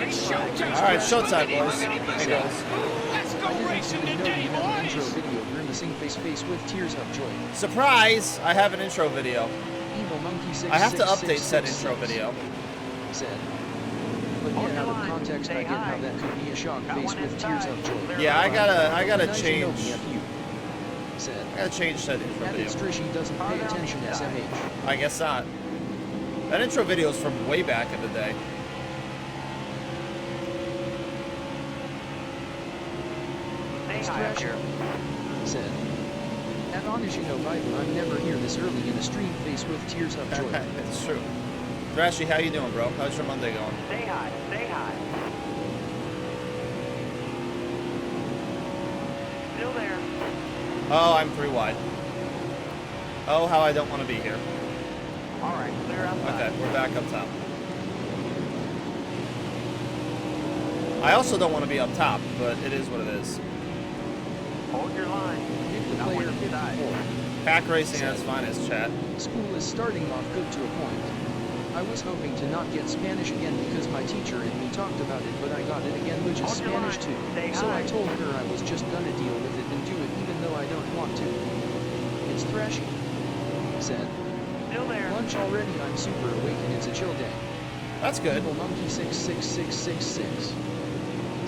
Alright, showtime, boys. Hey, guys. Let's go racing today, boys! Intro video grimacing face with tears of joy. Surprise! I have an intro video. Evil Monkey 6. I have to update said intro video. Said. But yet out of context, I get how that could be a shock face with tears of joy. Yeah, I gotta change. Said. I gotta change said intro video. Strishy doesn't pay attention, SMH. I guess not. That intro video is from way back in the day. Said. At Onishino Bible, I'm never here this early in the stream face with tears of joy. It's true. Thrashy, how you doing, bro? How's your Monday going? Say hi, say hi. Still there. Oh, I'm 3 wide. Oh, how I don't want to be here. Alright, clear outside. Okay, we're back up top. I also don't want to be up top, but it is what it is. Hold your line. Hit the player 54. Pack racing at its finest, chat. School is starting off good to a point. I was hoping to not get Spanish again because my teacher and me talked about it, but I got it again, which is Spanish too. So I told her I was just gonna deal with it and do it even though I don't want to. It's thrashy. Said. Still there. Lunch already, I'm super awake and it's a chill day. That's good. Evil Monkey 66666.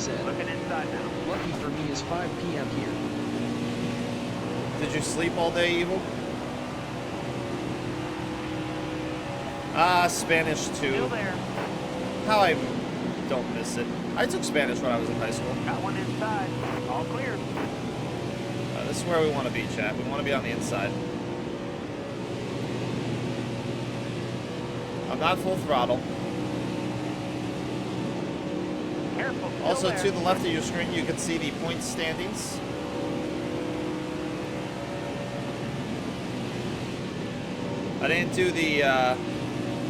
Said. Looking inside now. Lucky for me is 5 p.m. here. Did you sleep all day, Evil? Ah, Spanish too. Still there. How I don't miss it. I took Spanish when I was in high school. Got one inside. All clear. This is where we want to be, chat. We want to be on the inside. I'm not full throttle. Careful. Still Also, there. to the left of your screen, you can see the point standings. I didn't do the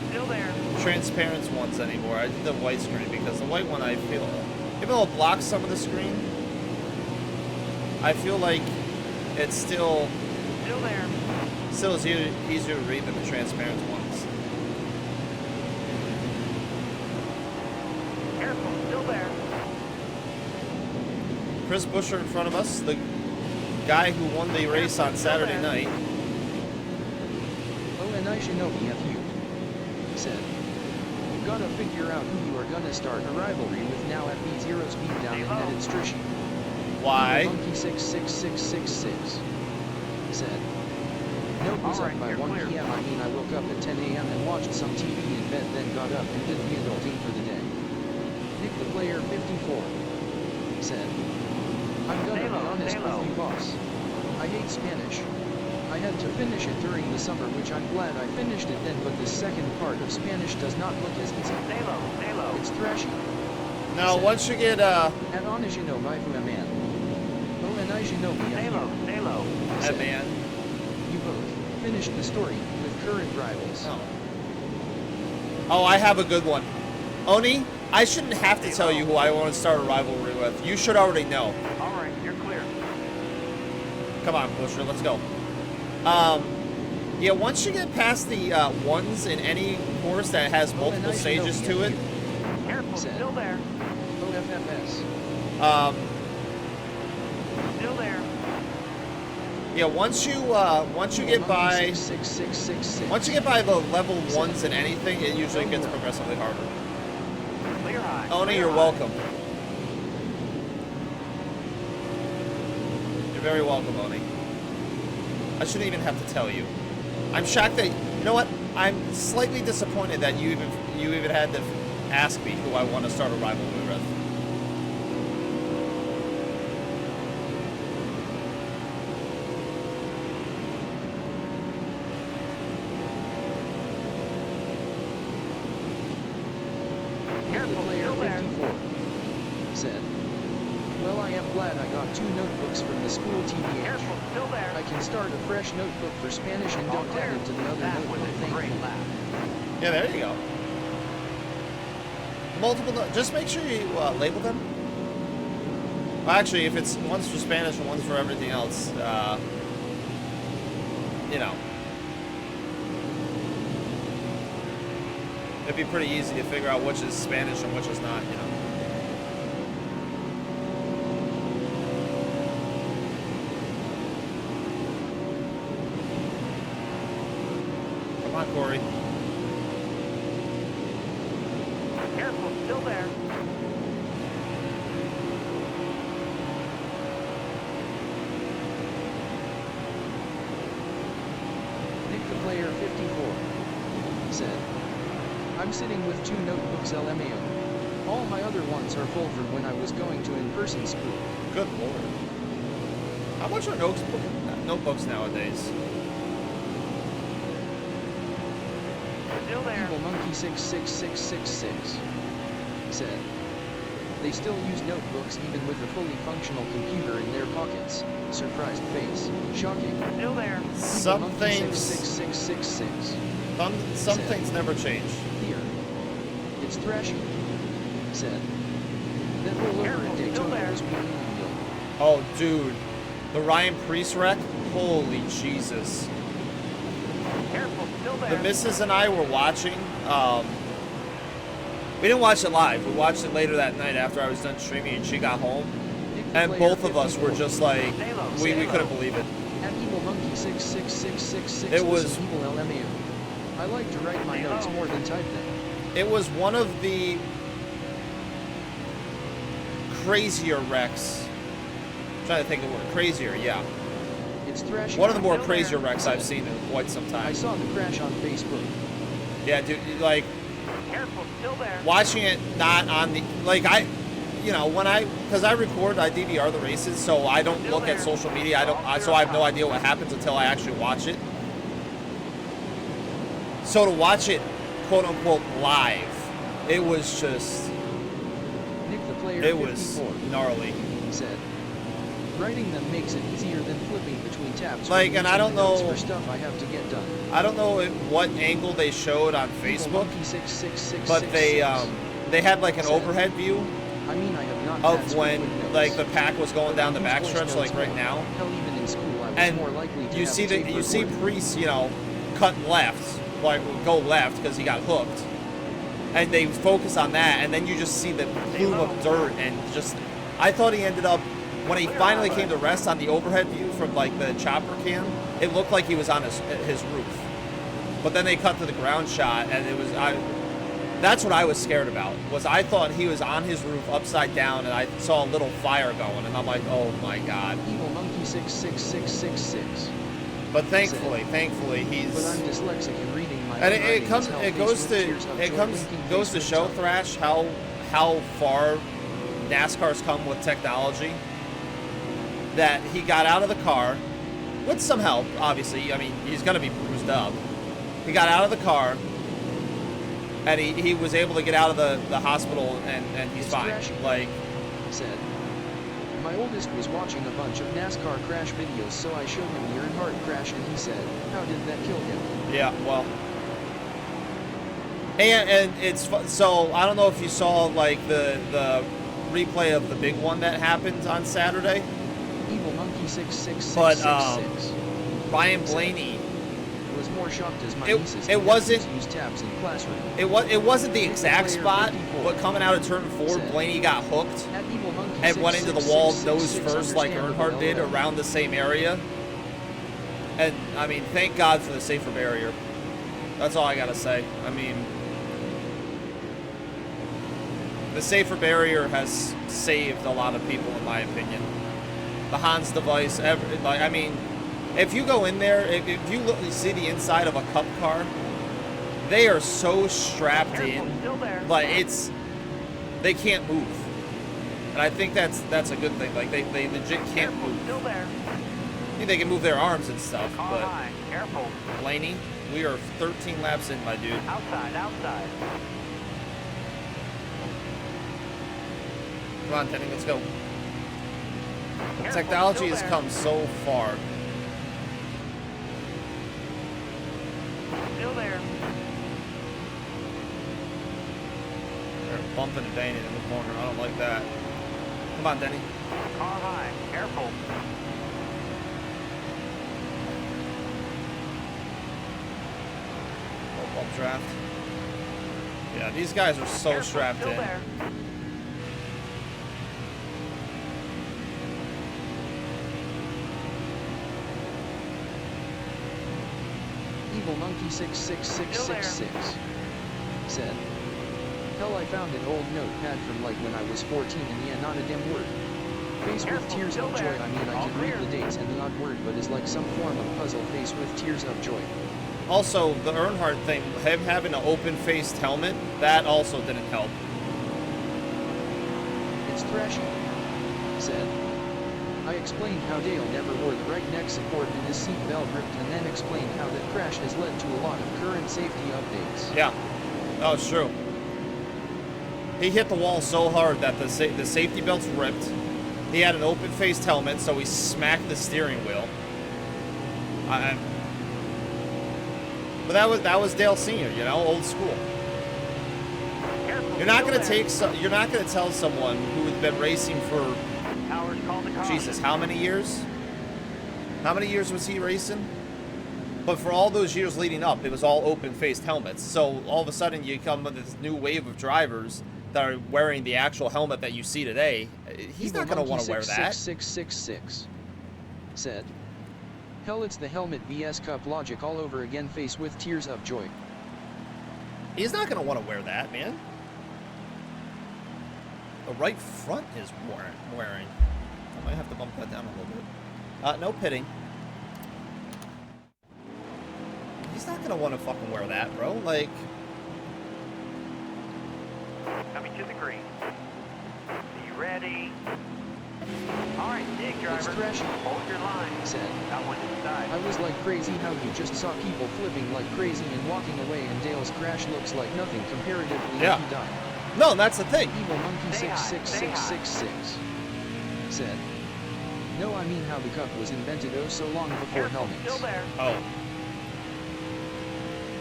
Still there. transparent ones anymore. I did the white screen because the white one I feel, even though it blocks some of the screen, I feel like it's still there. Still is easier to read than the transparent ones. Careful. Still there. Chris Buescher in front of us, the guy who won the race on Saturday night. Oh, and I should know BFU. Said. You gotta figure out who you are gonna start a rivalry with now at B0 speed down and that it's Trishy. Why? Monkey 66666. Said. Note was up by 1 p.m. I mean I woke up at 10 a.m. and watched some TV in bed, then got up and did the adulting for the day. Nick the player 54. Said. I'm gonna be honest with you, boss. I hate Spanish. I had to finish it during the summer, which I'm glad I finished it then, but the second part of Spanish does not look as easy. Stay low, stay low. It's thrashy. No, once you get At Onishino Vaifu a man. Oh, and I should know Stay low, stay low. that man. You both finished the story with current rivals. Oh, I have a good one. Oni, I shouldn't have to tell you who I want to start a rivalry with. You should already know. Alright, you're clear. Come on, Buescher, let's go. Yeah, once you get past the ones in any course that has multiple stages to it, Careful, still there. OFFS. Still there. yeah, once you get by the level ones in anything, it usually gets progressively harder. Clear high. Oni, you're welcome. You're very welcome, Oni. I shouldn't even have to tell you. I'm shocked that, you know what? I'm slightly disappointed that you even had to ask me who I want to start a rivalry with. Careful, player 54. Said. Well, I am glad I got 2 notebooks from the school TBH. Careful, still there. I can start a fresh notebook for Spanish and don't add it to the other notebook. Thank you. Yeah, there you go. Multiple, just make sure you label them. Well, actually, if it's one's for Spanish and one's for everything else, you know, it'd be pretty easy to figure out which is Spanish and which is not, you know. Corey. Careful, still there. Nick the Player 54 said, I'm sitting with 2 notebooks LMAO. All my other ones are full from when I was going to in-person school. Good lord. How much are notebooks nowadays? Still there. Evil Monkey 66666 said, they still use notebooks even with a fully functional computer in their pockets. Surprised face. Shocking. Still there. Some Monkey things, 66666 some said, things never change. Here. It's thrashy. Said. That rollover Careful, in still Daytona there. was really real. Oh, dude. The Ryan Priest wreck? Holy Jesus. Careful, still there. The missus and I were watching. We didn't watch it live. We watched it later that night after I was done streaming and she got home. Nick the And Player both of us were 54 just like, Stay low, we stay couldn't low. believe it. At Evil Monkey 66666 It was- evil LMAO. I like to write my Stay notes low. more than type them. It was one of the crazier wrecks. I'm trying to think of what crazier, yeah. It's thrashy. One of the more Still crazier there. wrecks I've seen in quite some I time. saw the crash on Facebook. Yeah, dude, like Careful, still there. watching it not on the like because I record, I DVR the races, so I don't Still look at there. social media. All So I have no clear. idea what happens until I actually watch it. So to watch it, quote unquote, live, it was just, Nick the Player it was 54 gnarly. said, writing them makes it easier than flipping between tabs. Like, when and I using don't the notes know- for stuff I have to get done. I don't know what angle they showed on Evil Facebook, Monkey 66666 but they had like an said, overhead view I mean, I have not of had when frequent notes, like the pack was going but down the I use voice backstretch, like notes right more. now. Hell, even in school, I was And more likely to you have see a tape you see recorder. Priest, cutting left, like go left because he got hooked, and they focus on that, and then you just see the plume of dirt, and just I thought he ended up when he finally came to rest on the overhead view from like the chopper cam. It looked like he was on his roof, but then they cut to the ground shot, and it was that's what I was scared about. Was I thought he was on his roof upside down, and I saw a little fire going, and I'm like, oh my god. Evil Monkey 66666. But thankfully he's. But I'm dyslexic and reading my And own it writing comes. is how It goes Facebook to. cheers up It joy comes. linking Goes to Facebook show up. Thrash how far NASCAR's come with technology. That he got out of the car, with some help, obviously. I mean, he's gonna be bruised up. He got out of the car, and he was able to get out of the hospital, and he's It's fine. trashy. Like, Said, my oldest was watching a bunch of NASCAR crash videos, so I showed him the Earnhardt crash, and he said, how did that kill him? yeah, well. And it's so I don't know if you saw like the replay of the big one that happened on Saturday. Evil Monkey 66666 But Ryan Blaney, was more shocked as my It- nieces it and wasn't- nephews used tabs in classroom. it wasn't the exact Player spot, 54 but coming out of turn 4, said, Blaney got hooked At Evil Monkey and went into the wall nose 66666 first like understandable Earnhardt did LOL. around the same area. And I mean, thank God for the safer barrier. That's all I gotta say. I mean, the safer barrier has saved a lot of people, in my opinion. The Hans device, I mean, if you go in there, if you see the inside of a cup car, they are so strapped Careful, in, still there. like they can't move. And I think that's a good thing. Like they legit can't Careful, move. still there. I mean, they can move their arms and stuff, Car but high. Careful. Blaney, we are 13 laps in, my dude. Outside, outside. Come on, Denny, let's go. Careful, Technology still has there. come so far. Still there. They're bumping and banging in the corner. I don't like that. Come on, Denny. Car high. Careful. Oh, bump draft. Yeah, these guys are so Careful, strapped still in. there. Evil Evil Monkey 66666 said, hell, I found an old notepad from like when I was 14 and yeah, not a damn word. Face with tears of joy, I mean I can read the dates and the odd word, but is like some form of puzzle. Face with tears of joy. Also, the Earnhardt thing, him having an open-faced helmet, that also didn't help. It's thrashy, said. I explained how Dale never wore the right neck support and his seatbelt ripped, and then explained how that crash has led to a lot of current safety updates. Yeah, that was true. He hit the wall so hard that the safety belt's ripped. He had an open-faced helmet, so he smacked the steering wheel. But that was Dale Sr., you know, old school. You're not gonna tell someone who has been racing for Jesus, how many years? How many years was he racing? But for all those years leading up, it was all open-faced helmets. So all of a sudden, you come with this new wave of drivers that are wearing the actual helmet that you see today. He's not gonna want to wear that. 66666 said, hell, it's the helmet vs Cup logic all over again. Face with tears of joy. He's not gonna want to wear that, man. The right front is wearing. I might have to bump that down a little bit. No pitting. He's not gonna want to fucking wear that, bro. Like, Coming to the green. Are you ready? All right, dig driver. It's thrashy, Hold your line. said. That one inside. I was like crazy how you just saw people flipping like crazy and walking away, and Dale's crash looks like nothing comparatively. Yeah. He died. no, that's the thing. Evil Monkey Stay high, 66666 said, no, I mean how the Cup was invented oh so long before Careful, helmets. still there. Oh.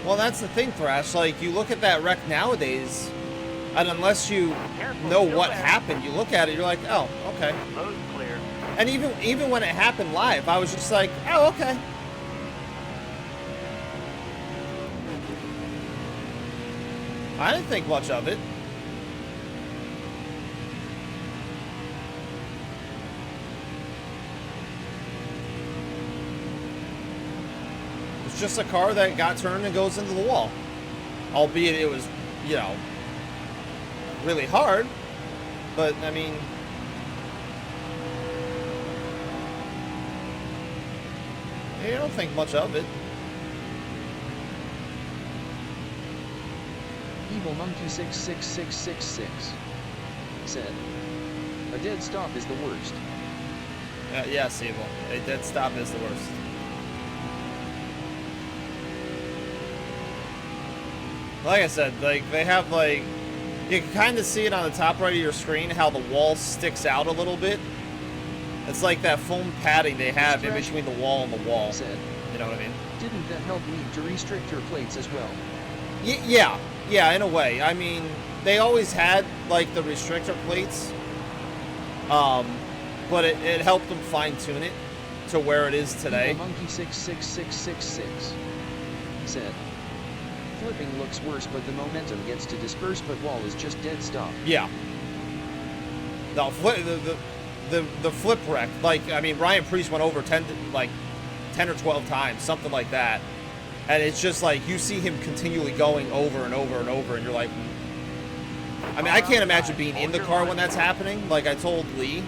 Well, that's the thing, Thrash. Like, you look at that wreck nowadays, and unless you know what happened, you look at it, you're like, oh, okay. Load clear. And even when it happened live, I was just like, oh, okay. I didn't think much of it. It's just a car that got turned and goes into the wall. Albeit it was, you know, really hard. But, I mean, you don't think much of it. Evil Monkey 66666 said, a dead stop is the worst. Yes, Evil. A dead stop is the worst. Like I said, like, they have, like, you can kind of see it on the top right of your screen, how the wall sticks out a little bit. It's like that foam padding they have in between the wall and the wall. Said, You know what I mean? didn't that help me to restrict your plates as well? Yeah, in a way. I mean, they always had, like, the restrictor plates. But it helped them fine-tune it to where it is today. Evil Monkey 66666 said, flipping looks worse, but the momentum gets to disperse, but wall is just dead stop. Yeah. No, the flip wreck, like, I mean, Ryan Preece went over 10 or 12 times, something like that. And it's just like, you see him continually going over and over and over, and you're like, I mean, I can't imagine being in the car when that's happening. Like I told Lee,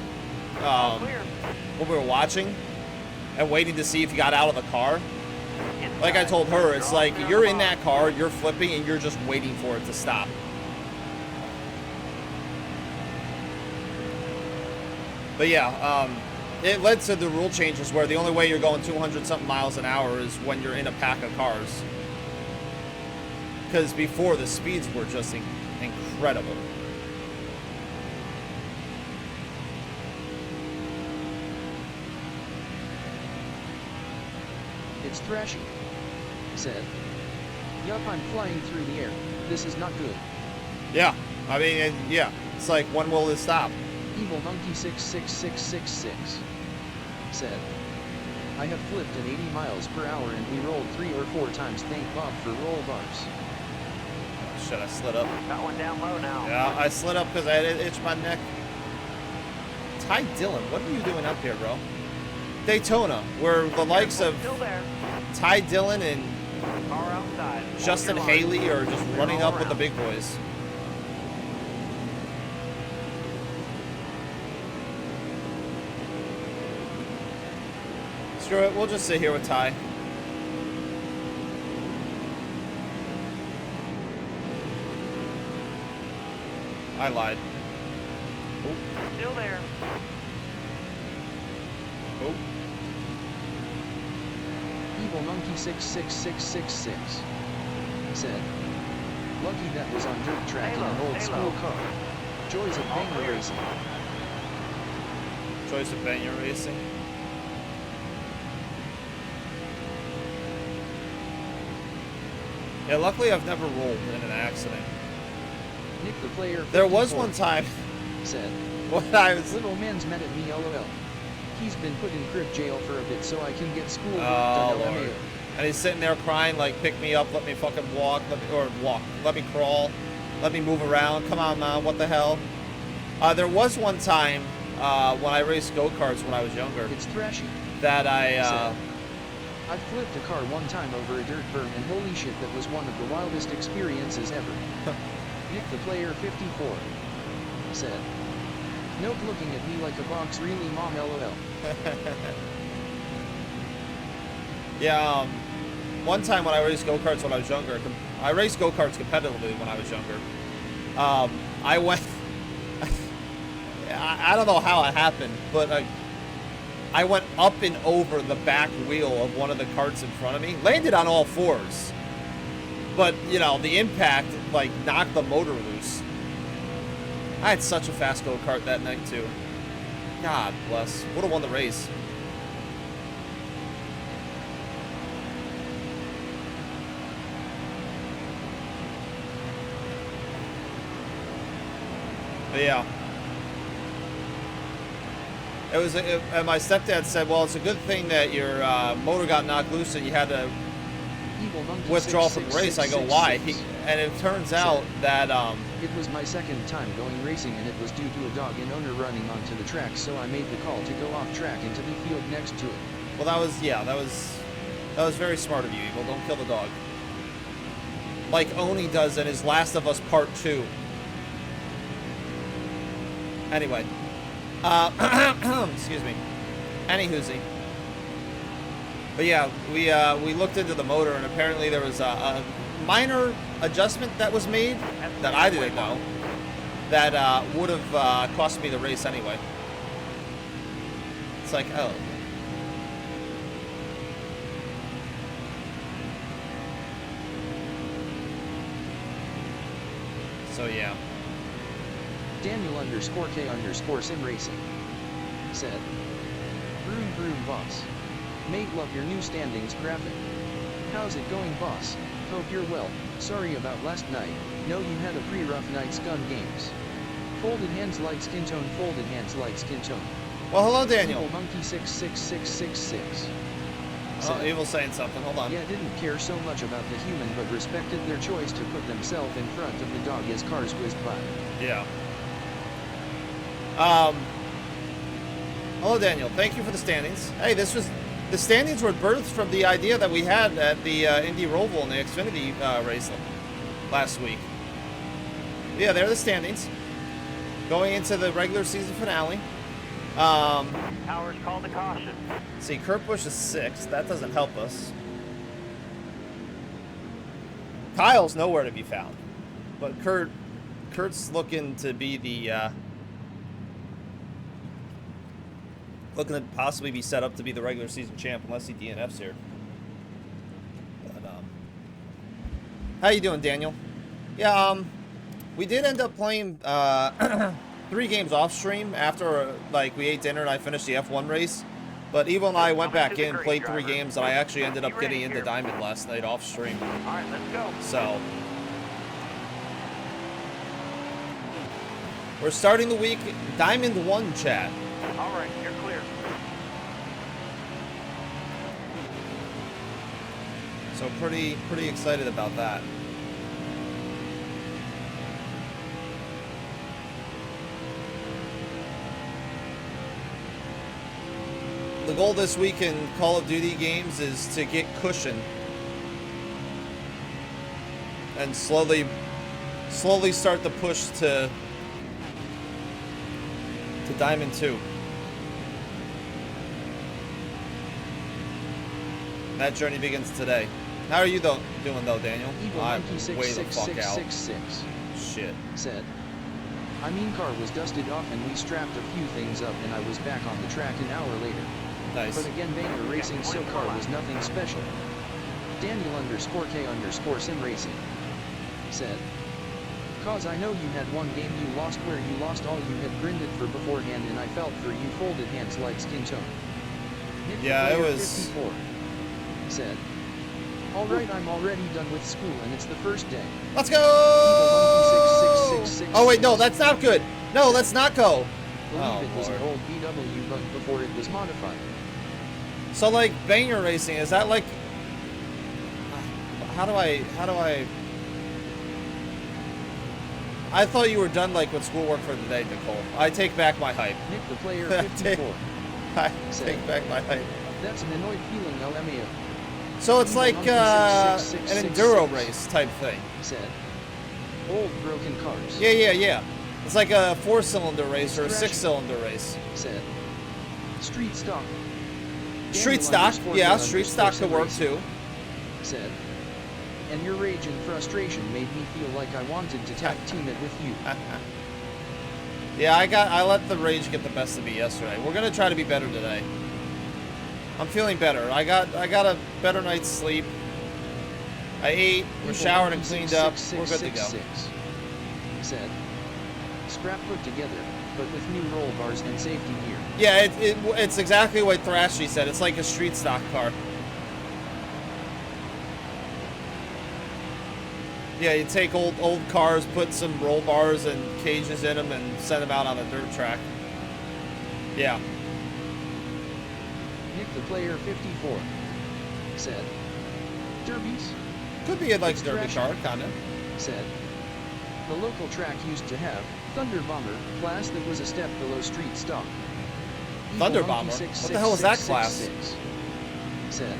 when we were watching and waiting to see if he got out of the car. Like I told her, it's like, you're in that car, you're flipping, and you're just waiting for it to stop. But yeah, it led to the rule changes where the only way you're going 200-something miles an hour is when you're in a pack of cars. Because before, the speeds were just incredible. It's thrashy, said. Yup, I'm flying through the air. This is not good. Yeah, I mean, yeah. It's like, when will this stop? Evil Monkey 66666 said, I have flipped at 80 miles per hour and we rolled 3 or 4 times. Thank Bob for roll bars. Shit, I slid up. Got one down low now. Yeah, I slid up because I had it itch my neck. Ty Dillon, what are you doing up here, bro? Daytona, where the likes of Still there. Ty Dillon and Car outside. Justin Haley or just running up with the big boys. Screw it, we'll just sit here with Ty. I lied. Oh. Still there. Oh. Evil Monkey 66666 said, "Lucky that was on dirt track in an old school car. Joys of banger racing." Choice of banger racing. Yeah, luckily I've never rolled in an accident. Nick the Player There was 54 one time said, when I was... "Little man's mad at me, lol. He's been put in crib jail for a bit so I can get school work Oh, done, Lord. LMAO." And he's sitting there crying like, pick me up, let me fucking walk, let me crawl, let me move around. Come on, man, what the hell? There was one time when I raced go-karts when I was younger It's thrashy. that I flipped a car one time over a dirt berm and holy shit, that was one of the wildest experiences ever. Nick the Player 54 said, "Nope, looking at me like a box, really, mom, lol." Yeah, one time when I raced go-karts when I was younger, I raced go-karts competitively when I was younger. I went, I don't know how it happened, but I went up and over the back wheel of one of the carts in front of me, landed on all fours. But, you know, the impact, like, knocked the motor loose. I had such a fast go-kart that night, too. God bless. Would have won the race. But yeah. It was, and my stepdad said, well, it's a good thing that your motor got knocked loose and you had to Evil Monkey withdraw from the race. I go, why? And it turns out that, "It was my second time going racing and it was due to a dog and owner running onto the track, so I made the call to go off track into the field next to it." well, that was very smart of you, Evil. Don't kill the dog. Like Oni does in his Last of Us Part 2. Anyway. Excuse me. Anywhoosie. But yeah, we looked into the motor and apparently there was a minor adjustment that was made that I didn't know that would have cost me the race anyway. It's like, oh. So yeah. Daniel_K_Sim Racing said, "Vroom vroom boss. Mate, love your new standings graphic. How's it going, boss? Hope you're well. Sorry about last night. Know you had a pretty rough night's gun games. Folded hands light skin tone, folded hands light skin tone." Well, hello, Daniel. Evil Monkey 66666 Oh, Evil's saying something. Hold on. "Yeah, didn't care so much about the human but respected their choice to put themselves in front of the dog as cars whizzed by." Yeah. Hello, Daniel. Thank you for the standings. Hey, the standings were birthed from the idea that we had at the Indy Roval and the Xfinity race last week. Yeah, there are the standings. Going into the regular season finale. Towers called to caution. See, Kurt Busch is 6th. That doesn't help us. Kyle's nowhere to be found. But Kurt's looking to be the... looking to possibly be set up to be the regular season champ unless he DNFs here. But, how you doing, Daniel? Yeah, we did end up playing 3 games off stream after like we ate dinner and I finished the F1 race. But Evo and I went back in, played 3 games, and I actually ended up getting into Diamond last night off stream. All right, let's go. So we're starting the week Diamond 1 chat. All right, you're clear. So pretty excited about that. The goal this week in Call of Duty games is to get cushion and slowly start the push to Diamond 2. That journey begins today. How are you doing though, Daniel? Evil I'm Monkey way the fuck out. 66666 Shit. said, I mean, car was dusted off and we strapped a few things up and I was back on the track an hour later. Nice. But again, Banger Racing so car was nothing special. Daniel_K_Sim Racing said, cause I know you had one game you lost where you lost all you had grinded for beforehand and I felt for you folded hands like skin tone. Nick Yeah, the it Player was- 54 said, alright, I'm already done with school and it's the first day. Let's go! Evil Monkey 66666 Oh wait, no, that's not good. No, let's not go. believe Oh, it was an Lord. old VW bug before it was modified. So like Banger Racing, is that like? How do I? I thought you were done like with schoolwork for the day, Nicole. I take back my hype. Nick the Player 54 I take back my hype. that's an annoyed feeling LMAO So it's Evil like Monkey an 66666 enduro race type thing. said, old broken cars. Yeah. It's like a 4-cylinder race or a It's 6-cylinder race. Said, street stock. Street Daniel stock, yeah, _ street stock could work Racing too. Said, and your rage and frustration made me feel like I wanted to tag team it with you. Yeah, I let the rage get the best of me yesterday. We're gonna try to be better today. I'm feeling better. I got a better night's sleep. I ate, we're Evil showered and Monkey cleaned up. We're good to go. 66666 Said, scrap put together, but with new roll bars and safety gear. Yeah, it's exactly what Thrashy said. It's like a street stock car. Yeah, you take old cars, put some roll bars and cages in them, and send them out on a dirt track. Yeah. Nick the Player 54 said, derbies? Could be like It's a derby Thrashy. car, kind of. Said, the local track used to have Thunder Bomber class that was a step below street stock. Evil Thunder Monkey Bomber? What the hell was that class? 66666 Said,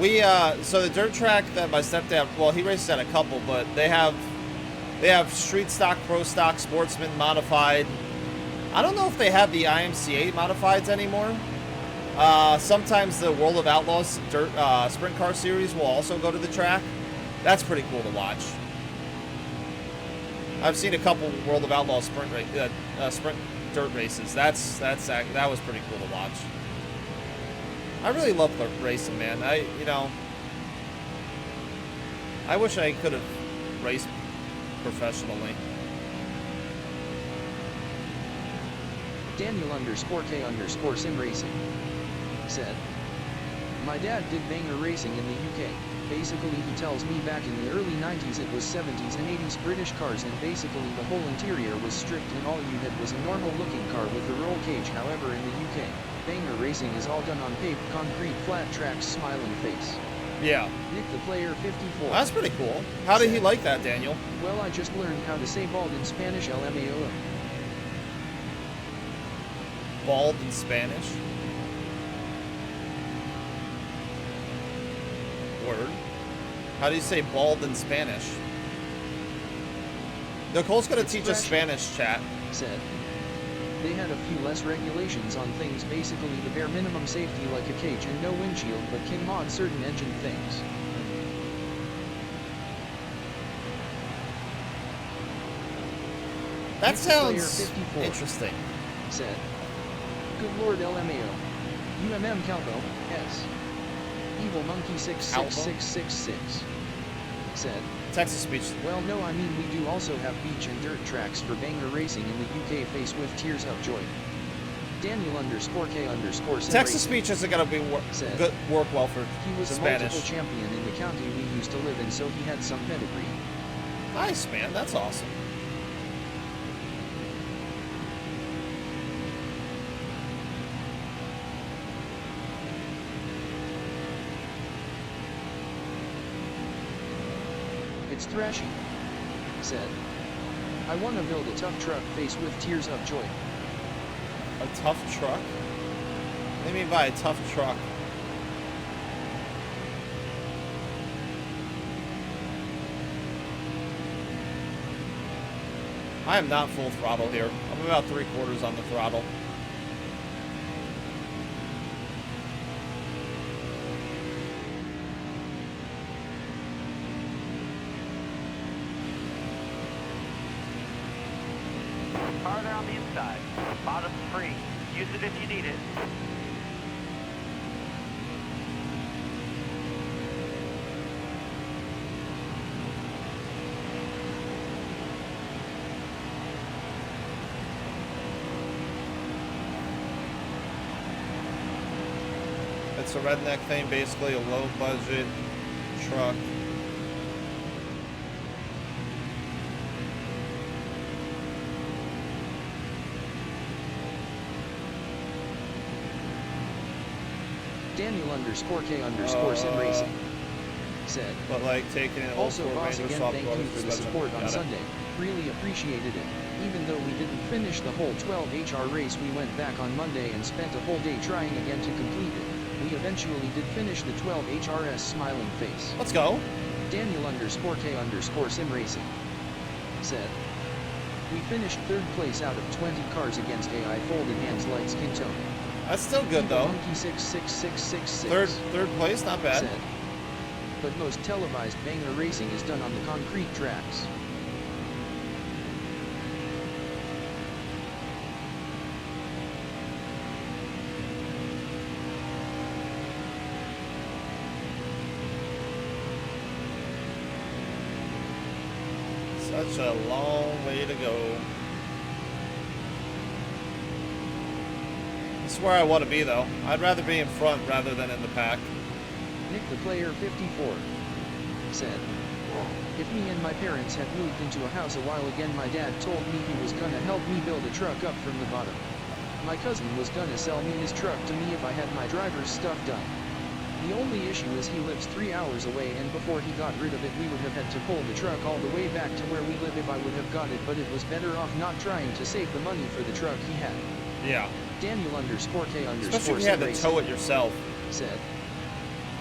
yeah, So the dirt track that my stepdad, well, he races at a couple, but they have street stock, pro stock, sportsman modified. I don't know if they have the IMCA modifieds anymore. Sometimes the World of Outlaws dirt sprint car series will also go to the track. That's pretty cool to watch. I've seen a couple World of Outlaws sprint dirt races. That was pretty cool to watch. I really love racing, man. I wish I could have raced professionally. Daniel_K_Sim Racing said, my dad did banger racing in the UK. Basically, he tells me back in the early 90s it was 70s and 80s British cars, and basically the whole interior was stripped and all you had was a normal looking car with a roll cage. However, in the UK, banger racing is all done on paved concrete flat tracks. Smiling face. Yeah. Nick the Player 54 That's pretty cool. How did he like that, Daniel? well, I just learned how to say bald in Spanish. LMAO. Bald in Spanish. Word. How do you say bald in Spanish? Nicole's gonna It's teach us fresh. Spanish, chat. Said, they had a few less regulations on things, basically the bare minimum safety like a cage and no windshield, but can mod certain engine things. That Nick the Player sounds 54 interesting. Said, good lord LMAO. UMM Calvo, S. Evil Monkey 66666 said, Texas speech. well, no, I mean, we do also have beach and dirt tracks for banger racing in the UK faced with tears of joy. Daniel_K_Sim Texas Racing speech isn't gonna be said, work well for he was a Spanish. multiple champion in the county we used to live in, so he had some pedigree. Nice, man. That's awesome. It's thrashy. Said, I want to build a tough truck faced with tears of joy. A tough truck? What do you mean by a tough truck? I am not full throttle here. I'm about 3/4 on the throttle. Car there on the inside. Bottom's free. Use it if you need it. It's a redneck thing, basically a low budget truck. Daniel underscore K underscore Sim Racing said. But like taking an old Also, Ford boss, Ranger again, swap thank over you to for the suspension. support on Got it. Sunday. Really appreciated it. Even though we didn't finish the whole 12 HR race, we went back on Monday and spent a whole day trying again to complete it. We eventually did finish the 12 HRS smiling face. Let's go. Daniel underscore K underscore Sim Racing said. We finished 3rd place out of 20 cars against AI folded hands like skin tone. That's still good though. Monkey 66666 Third place, not bad. said. But most televised banger racing is done on the concrete tracks. Such a long way to go. This is where I want to be though. I'd rather be in front rather than in the pack. Nick the Player 54 said, if me and my parents had moved into a house a while again, my dad told me he was gonna help me build a truck up from the bottom. My cousin was gonna sell me his truck to me if I had my driver's stuff done. The only issue is he lives 3 hours away, and before he got rid of it we would have had to pull the truck all the way back to where we live if I would have got it, but it was better off not trying to save the money for the truck he had. Yeah. Daniel underscore K underscore Especially if you had to tow it yourself. said.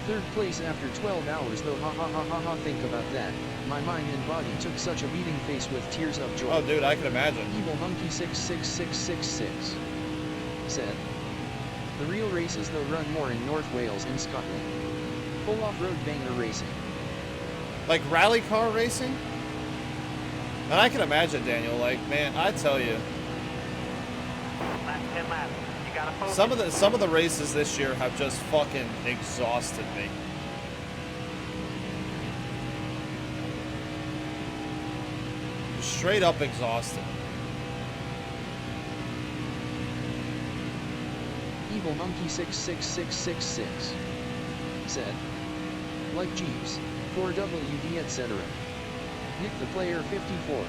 3rd place after 12 hours though, ha ha ha ha ha, think about that. My mind and body took such a beating face with tears of joy. Oh dude, I can imagine. Evil Monkey 66666 said. The real races though run more in North Wales and Scotland. Full off-road banger racing. Like rally car racing? And I can imagine, Daniel, like, man, I tell you, Last 10 laps. You gotta focus. some of the races this year have just fucking exhausted me. Straight up exhausted. Evil Monkey 66666 said. Like Jeeps, 4WD etc. Nick the Player 54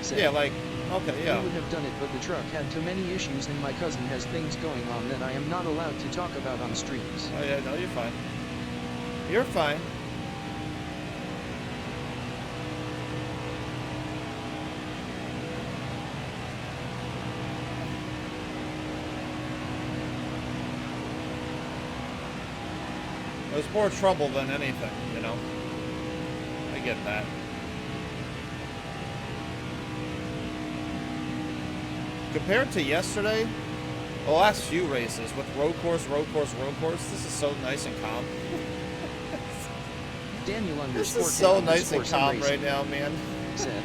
said. Yeah, like, okay, yeah. We would have done it, but the truck had too many issues and my cousin has things going on that I am not allowed to talk about on streams. Oh yeah, no, you're fine. You're fine. There's more trouble than anything, you know? I get that. Compared to yesterday, the last few races with road course, this is so nice and calm. Daniel This underscore is so K nice and underscore calm Sim right Racing now, man. said.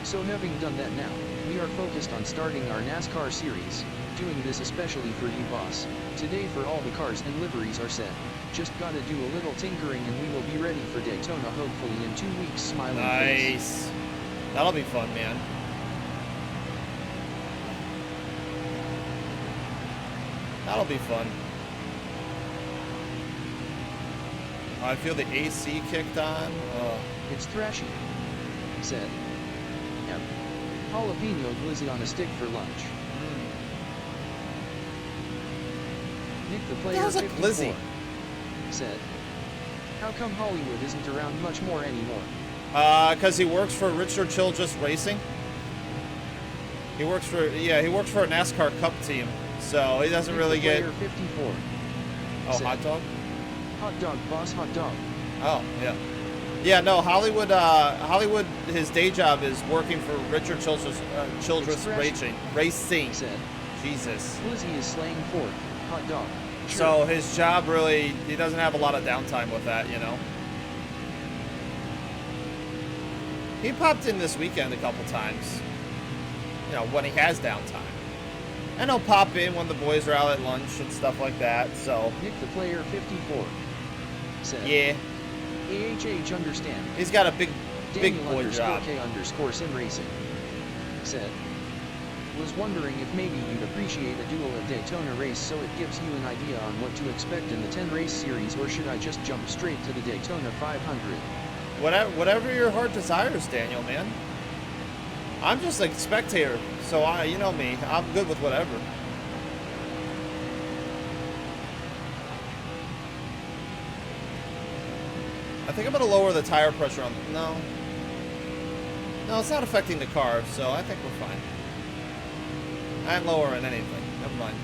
So having done that now, we are focused on starting our NASCAR series, doing this especially for you boss. Today for all the cars and liveries are set. Just gotta do a little tinkering and we will be ready for Daytona hopefully in 2 weeks, smiling face. Nice. That'll be fun, man. That'll be fun. I feel the AC kicked on. It's thrashy, said. Yep. Jalapeno glizzy on a stick for lunch. Nick the Player How's a 54 glizzy? said. How come Hollywood isn't around much more anymore? Because he works for Richard Childress Racing. He works for, yeah, he works for a NASCAR Cup team. So he doesn't Nick really the get... Player 54 Oh, said, hot dog? Hot dog boss, hot dog. Oh, yeah. Yeah, no, Hollywood. Hollywood. His day job is working for Richard Childress Racing. He said. Jesus. Lizzie is slaying Ford. Hot dog. Sure. So his job really, he doesn't have a lot of downtime with that, you know. He popped in this weekend a couple times, you know, when he has downtime. And he'll pop in when the boys are out at lunch and stuff like that, so. Nick the Player 54 said. Yeah. AHH understand. He's got a big Daniel boy job. K_sim racing said. Was wondering if maybe you'd appreciate a duel at Daytona race so it gives you an idea on what to expect in the 10 race series, or should I just jump straight to the Daytona 500? Whatever your heart desires, Daniel, man. I'm just a spectator, so you know me, I'm good with whatever. I think I'm gonna lower the tire pressure on. No, it's not affecting the car, so I think we're fine. I ain't lowering anything. Never mind.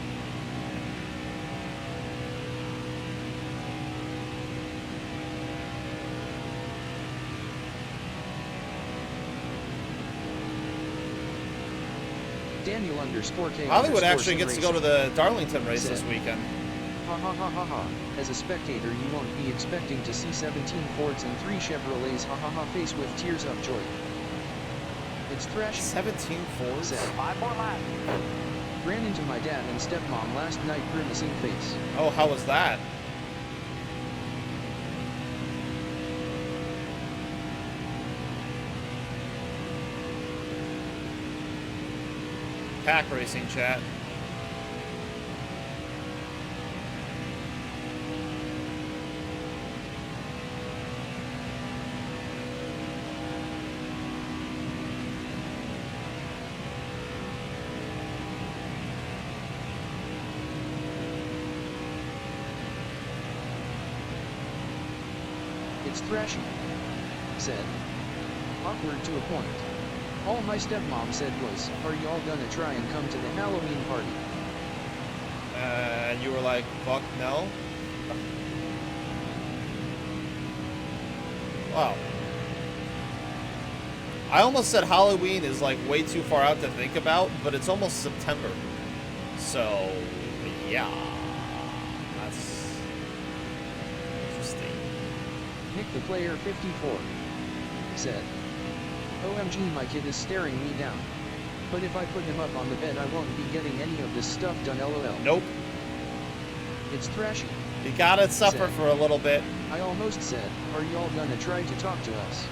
Daniel _K. Hollywood actually sim gets to racing go to the Darlington race said, this weekend. Ha ha ha ha ha. As a spectator, you won't be expecting to see 17 Fords and 3 Chevrolets ha ha ha face with tears of joy. It's thrashing. 17 Fords? Said. 5 more laps. Ran into my dad and stepmom last night, grimacing face. Oh, how was that? Pack racing chat. It's thrashing, said. Awkward to a point. All my stepmom said was, are y'all gonna try and come to the Halloween party? And you were like, fuck no? Wow. I almost said Halloween is like way too far out to think about, but it's almost September. So, yeah. That's interesting. Nick the Player 54 said. OMG, my kid is staring me down. But if I put him up on the bed, I won't be getting any of this stuff done, lol. Nope. It's thrashing. You gotta suffer said. for a little bit. I almost said, are y'all gonna try to talk to us?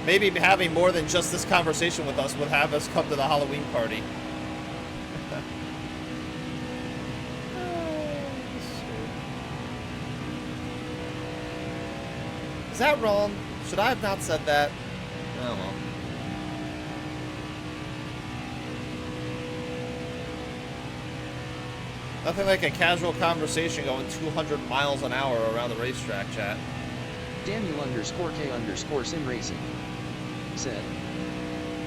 Maybe having more than just this conversation with us would have us come to the Halloween party. Is that wrong? Should I have not said that? I don't know. Nothing like a casual conversation going 200 miles an hour around the racetrack, chat. Daniel _K_sim racing said.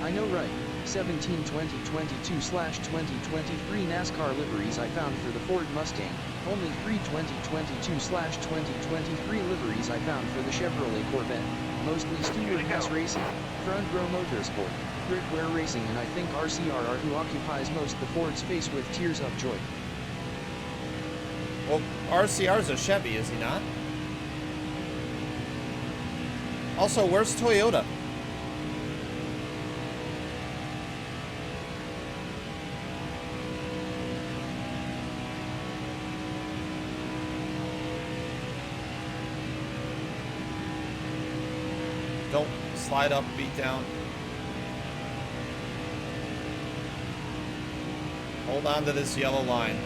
I know, right? 17 2022/2023 NASCAR liveries I found for the Ford Mustang. Only 3 2022/2023 liveries I found for the Chevrolet Corvette. Mostly Stewart House Racing, Front Row Motorsport, Brickware Racing, and I think RCRR, who occupies most the Ford's face with tears of joy. Well, RCR's a Chevy, is he not? Also, where's Toyota? Don't slide up, beat down. Hold on to this yellow line.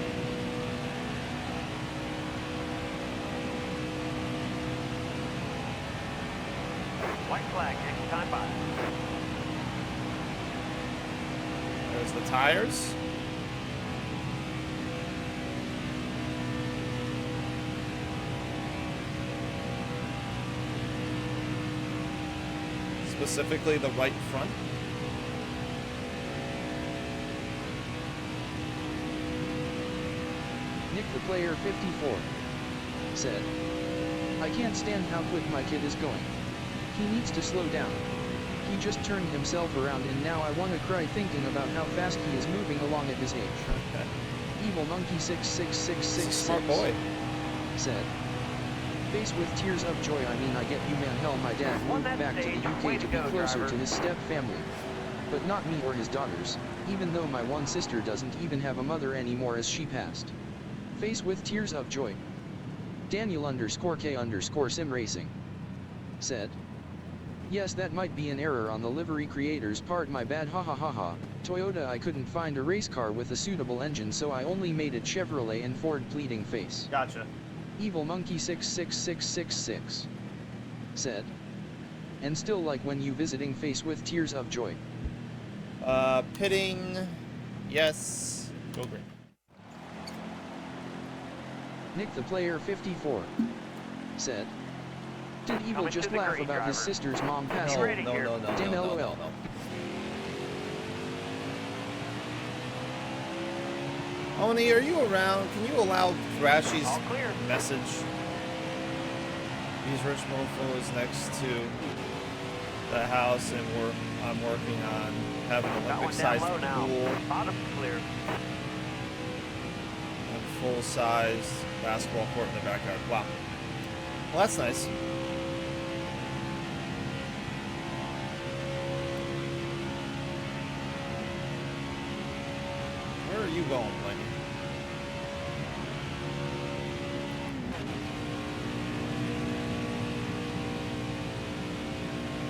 White flag, exit time by. There's the tires. Specifically the right front. Nick the Player 54 said. I can't stand how quick my kid is going. He needs to slow down. He just turned himself around and now I want to cry thinking about how fast he is moving along at his age. Evil Monkey 66666 Smart boy. said. Face with tears of joy, I mean I get you man, hell my dad moved back to the UK to be closer to his step family. But not me or his daughters, even though my one sister doesn't even have a mother anymore as she passed. Face with tears of joy. Daniel_K_sim racing said. Yes, that might be an error on the livery creator's part, my bad, haha haha. Toyota, I couldn't find a race car with a suitable engine, so I only made it Chevrolet and Ford, pleading face. Gotcha. Evil Monkey 66666 said. And still like when you visiting face with tears of joy. Pitting. Yes. Go green. Nick the Player 54 said. Did Evil Coming just to the laugh green, about his driver. sister's mom passing? No, ready no, here. no, no, Damn, no, no, LOL. no, no. Oni, are you around? Can you allow Thrashy's All clear. message? These rich mofos next to the house, and I'm working on having an Got one down Olympic-sized low now. pool Bottom's clear. and full-sized basketball court in the backyard. Wow. Well, that's nice. Where are you going, Blaney?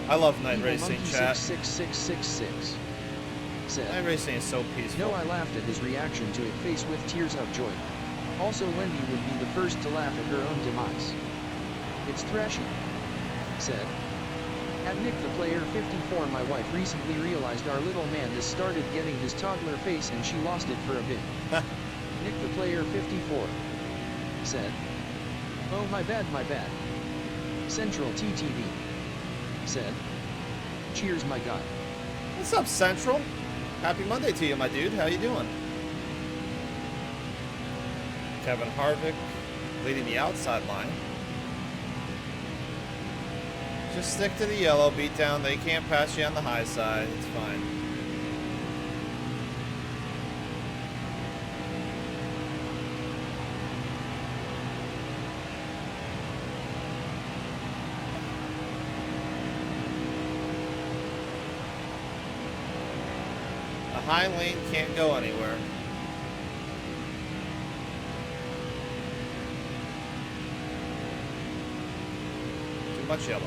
I love night Evil racing, Monkey chat. 66666 said. Night racing is so peaceful. No, I laughed at his reaction to it, face with tears of joy. Also, Wendy would be the first to laugh at her own demise. It's Thrashy said. At Nick the Player 54, my wife recently realized our little man has started getting his toddler face and she lost it for a bit. Nick the Player 54 said. Oh, my bad, my bad. Central TTV said. Cheers, my guy. What's up, Central? Happy Monday to you, my dude. How you doing? Kevin Harvick leading the outside line. Just stick to the yellow, beat down. They can't pass you on the high side. It's fine. The high lane can't go anywhere. Too much yellow.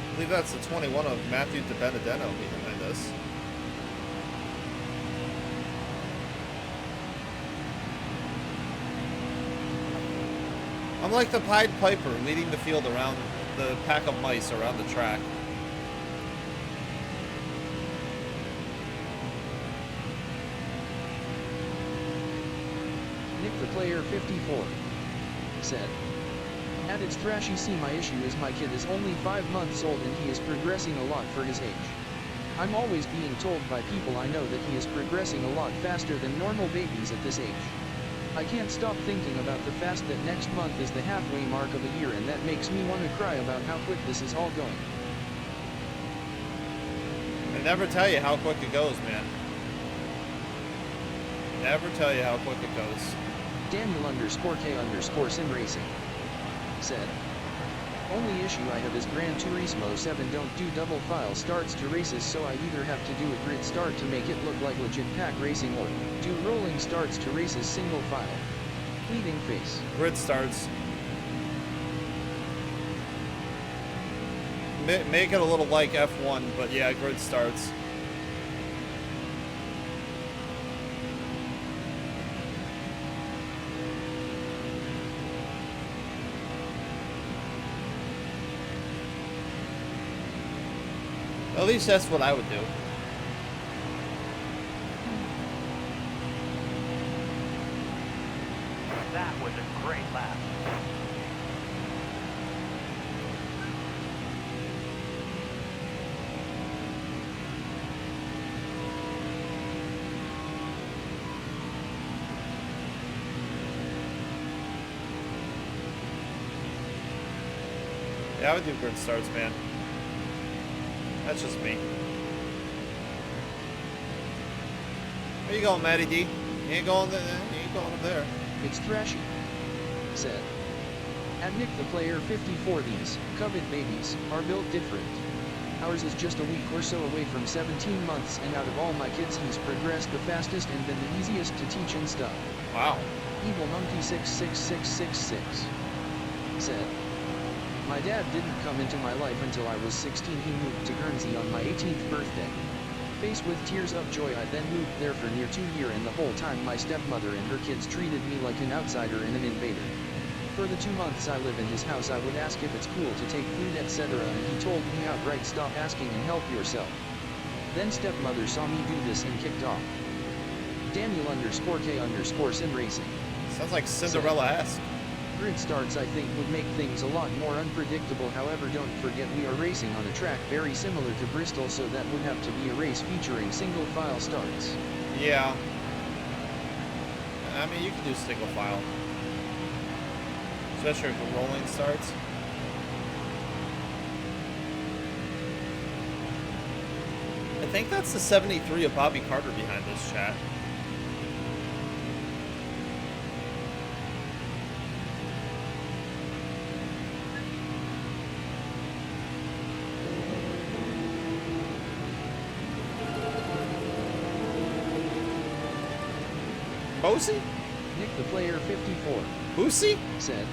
I believe that's the 21 of Matthew DiBenedetto behind us. I'm like the Pied Piper leading the field around the pack of mice around the track. Nick the Player 54 said. At its Thrashy, see, my issue is my kid is only 5 months old and he is progressing a lot for his age. I'm always being told by people I know that he is progressing a lot faster than normal babies at this age. I can't stop thinking about the fact that next month is the halfway mark of the year, and that makes me want to cry about how quick this is all going. They never tell you how quick it goes, man. Never tell you how quick it goes. Daniel_K_sim racing said. Only issue I have is Gran Turismo 7 don't do double file starts to races, so I either have to do a grid start to make it look like legit pack racing or do rolling starts to races single file. Pleading face. Grid starts. Make it a little like F1, but yeah, grid starts. At least that's what I would do. was a great lap. Yeah, I would do grid starts, man. That's just me. Where you going, Matty D? You ain't going there. You ain't going up there. It's thrashy, said. At Nick the Player 54, these covet babies are built different. Ours is just a week or so away from 17 months, and out of all my kids he's progressed the fastest and been the easiest to teach and stuff. Wow. Evil Monkey 66666 said. My dad didn't come into my life until I was 16. He moved to Guernsey on my 18th birthday. Faced with tears of joy, I then moved there for near 2 years, and the whole time my stepmother and her kids treated me like an outsider and an invader. For the 2 months I live in his house, I would ask if it's cool to take food, etc., and he told me outright, stop asking and help yourself. Then stepmother saw me do this and kicked off. Daniel_K_Sim Racing. Sounds like Cinderella-esque. Grid starts, I think, would make things a lot more unpredictable. However, don't forget we are racing on a track very similar to Bristol, so that would have to be a race featuring single file starts. Yeah. I mean, you can do single file. Especially if the rolling starts. I think that's the 73 of Bobby Carter behind this, chat. Boosie? Nick the Player 54 Boosie? said.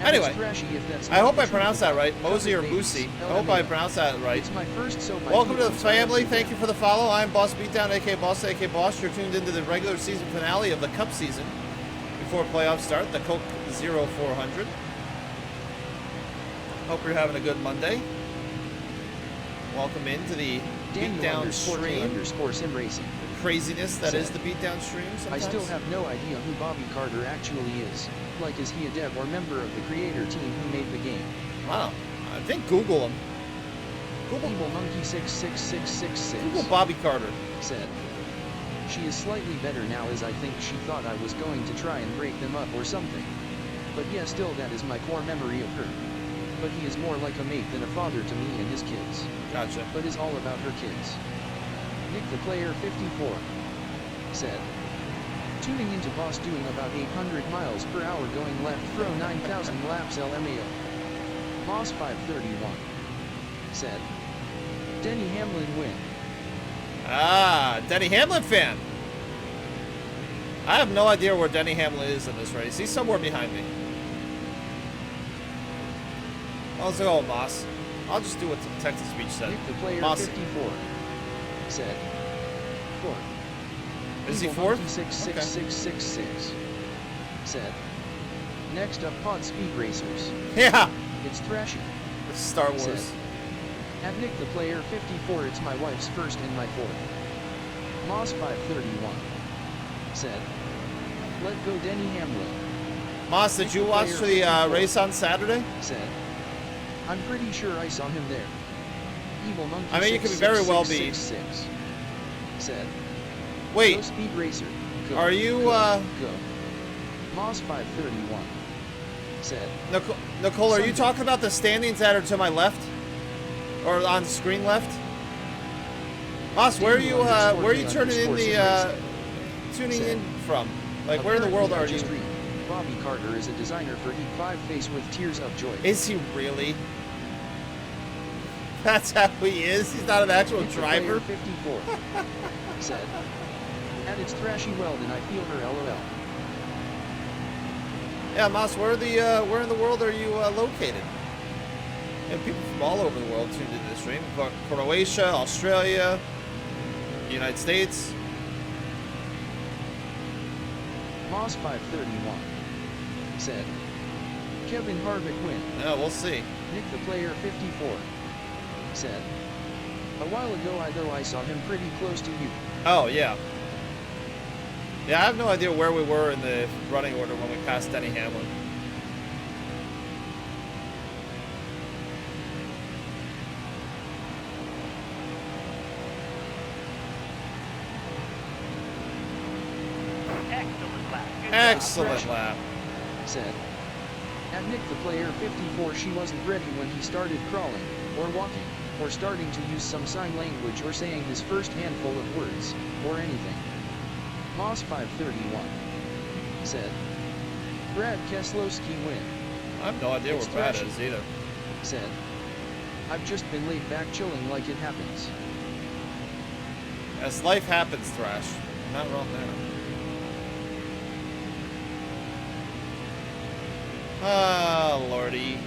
Anyway, Thrashy, if that's I hope I true, pronounced that right. Mosey or babies, Boosie. I hope I pronounced that right. It's my first, so my Welcome to the feelings family. are Thank you for the follow. I'm Boss Beatdown, aka Boss, aka Boss. You're tuned into the regular season finale of the Cup season. Before playoffs start, the Coke 0400. Hope you're having a good Monday. Welcome into the Beatdown Daniel_K_Sim Racing. craziness that is the Beatdown stream sometimes. I still have no idea who Bobby Carter actually is. Like, is he a dev or member of the creator team who made the game? Wow. I think Google him. Evil Monkey 66666 Google Bobby Carter. said. She is slightly better now, as I think she thought I was going to try and break them up or something. But yeah, still that is my core memory of her. But he is more like a mate than a father to me and his kids. Gotcha. But is all about her kids. Nick the Player 54 said. Tuning into Boss doing about 800 miles per hour going left, throw 9,000 laps LMAO. Boss 531 said. Denny Hamlin win. Ah, Denny Hamlin fan. I have no idea where Denny Hamlin is in this race. He's somewhere behind me. Let's go, Moss. I'll just do what the text to speech said. Nick the Player Moss. 54 said. 4. Is he fourth? 66666 said. Next up, Pod Speed Racers. Yeah. It's Thrashy. It's Star Wars. Said. At Nick the Player 54, it's my wife's first and my fourth. Moss 531 said. Let go Denny Hamlin. Moss, did you watch the race on Saturday? Said. I'm pretty sure I saw him there. Evil Monkey I mean, you could very well be. 666 said. Wait. Go Speed Racer. Go, Are you, go. Moss 531 said. Nicole, are you talking about the standings that are to my left? Or on screen left? Moss, where are you turning in the, tuning in from? Like, where in the world are you? Bobby Carter is a designer for Heat 5 face with tears of joy. Is he really? That's how he is? He's not an actual driver? 54 said. And it's Thrashy Weldon, I feel her LOL. Yeah, Moss, where in the world are you located? And people from all over the world tuned into the stream. Croatia, Australia, United States. Moss 531 said. Kevin Harvick win. Yeah, we'll see. Nick the Player 54 said. A while ago I saw him pretty close to you. Oh, yeah. Yeah, I have no idea where we were in the running order when we passed Denny Hamlin. Excellent lap. Good job. Excellent lap. Said. At Nick the player 54 she wasn't ready when he started crawling, or walking, or starting to use some sign language or saying his first handful of words, or anything. Moss 531. Said. Brad Keselowski win. I have no idea It's where Brad thrashy. is either. Said. I've just been laid back chilling like it happens. As life happens, Thrash. Not wrong there. Ah, lordy.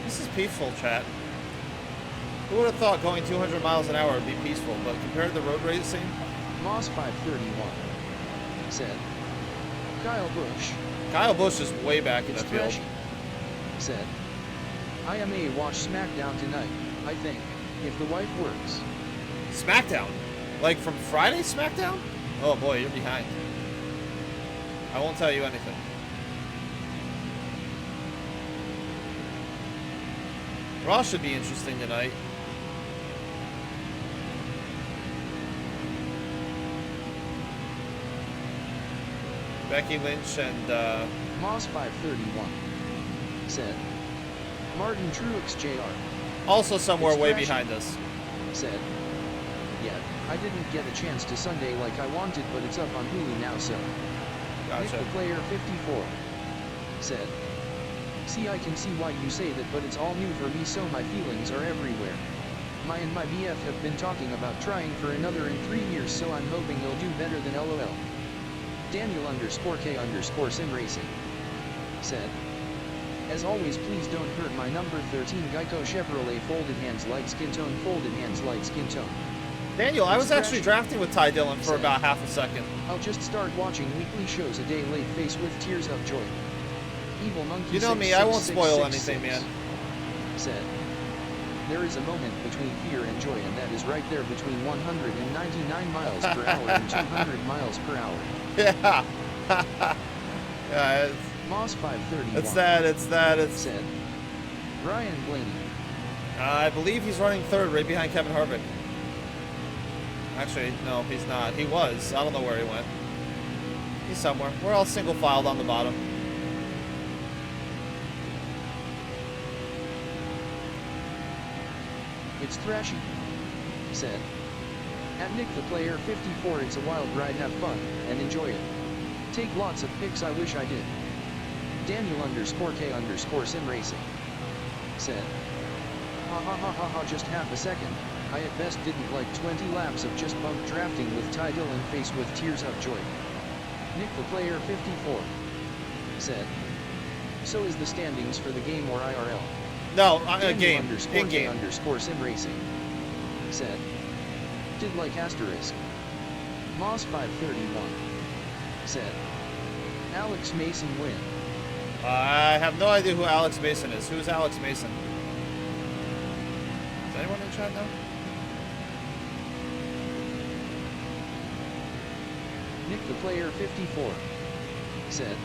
This is peaceful, chat. Who would have thought going 200 miles an hour would be peaceful, but compared to road racing, Moss 531. Said. Kyle Busch. Kyle Busch is way back in the It's field. trashy. Said. I may watch SmackDown tonight, I think, if the wife works. SmackDown? Like from Friday SmackDown? Oh boy, you're behind. I won't tell you anything. Raw should be interesting tonight. Becky Lynch and Moss 531. Said. Martin Truex Jr. also somewhere It's way trashy. behind us. Said. Yeah, I didn't get a chance to Sunday like I wanted, but it's up on Hulu now, so. Nick Gotcha. the player 54. Said. See, I can see why you say that, but it's all new for me, so my feelings are everywhere. My and my BF have been talking about trying for another in 3 years, so I'm hoping he'll do better than LOL. Daniel_K_Sim Racing. Said. As always, please don't hurt my number 13 Geico Chevrolet folded hands light skin tone, folded hands light skin tone. Daniel, I It's was actually trashy. drafting with Ty Dillon for Same. about half a second. I'll just start watching weekly shows a day late, face with tears of joy. Evil Monkey. You know me, I won't spoil anything, man. Said. There is a moment between fear and joy, and that is right there between 199 miles per hour and 200 miles per hour. Yeah. Yeah, Moss 531. it's that. Said. Ryan Blaney. I believe he's running third right behind Kevin Harvick. Actually, no, he's not. He was. I don't know where he went. He's somewhere. We're all single filed on the bottom. It's thrashy. Said. At Nick the player 54, it's a wild ride, have fun, and enjoy it. Take lots of pics, I wish I did. Daniel_K_Sim Racing. Said. Ha ha ha ha ha, just half a second. I at best didn't like 20 laps of just bump drafting with Ty Dillon face with tears of joy. Nick the player 54. Said. So is the standings for the game or IRL? No, Daniel game. _ In game. K_Sim Racing. Said. Did like asterisk. Moss 531. Said. Alex Mason win. I have no idea who Alex Mason is. Who's Alex Mason? Does anyone in chat know? Nick the player 54. Said.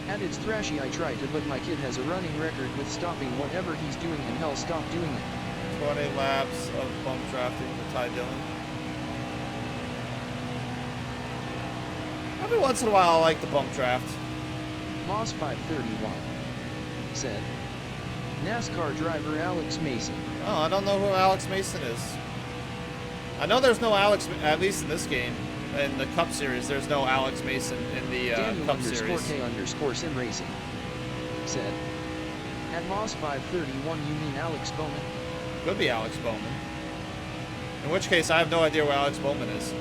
At its thrashy, I tried to, but my kid has a running record with stopping whatever he's doing, and hell, stop doing it. 20 laps of bump drafting with Ty Dillon. Every once in a while, I like the bump draft. Moss 531. Said. NASCAR driver Alex Mason. Oh, I don't know who Alex Mason is. I know there's no Alex, at least in this game. In the Cup Series, there's no Alex Mason in the Cup Series. Daniel_K_Sim Racing. Said. At Moss 531, you mean Alex Bowman? Could be Alex Bowman. In which case, I have no idea where Alex Bowman is.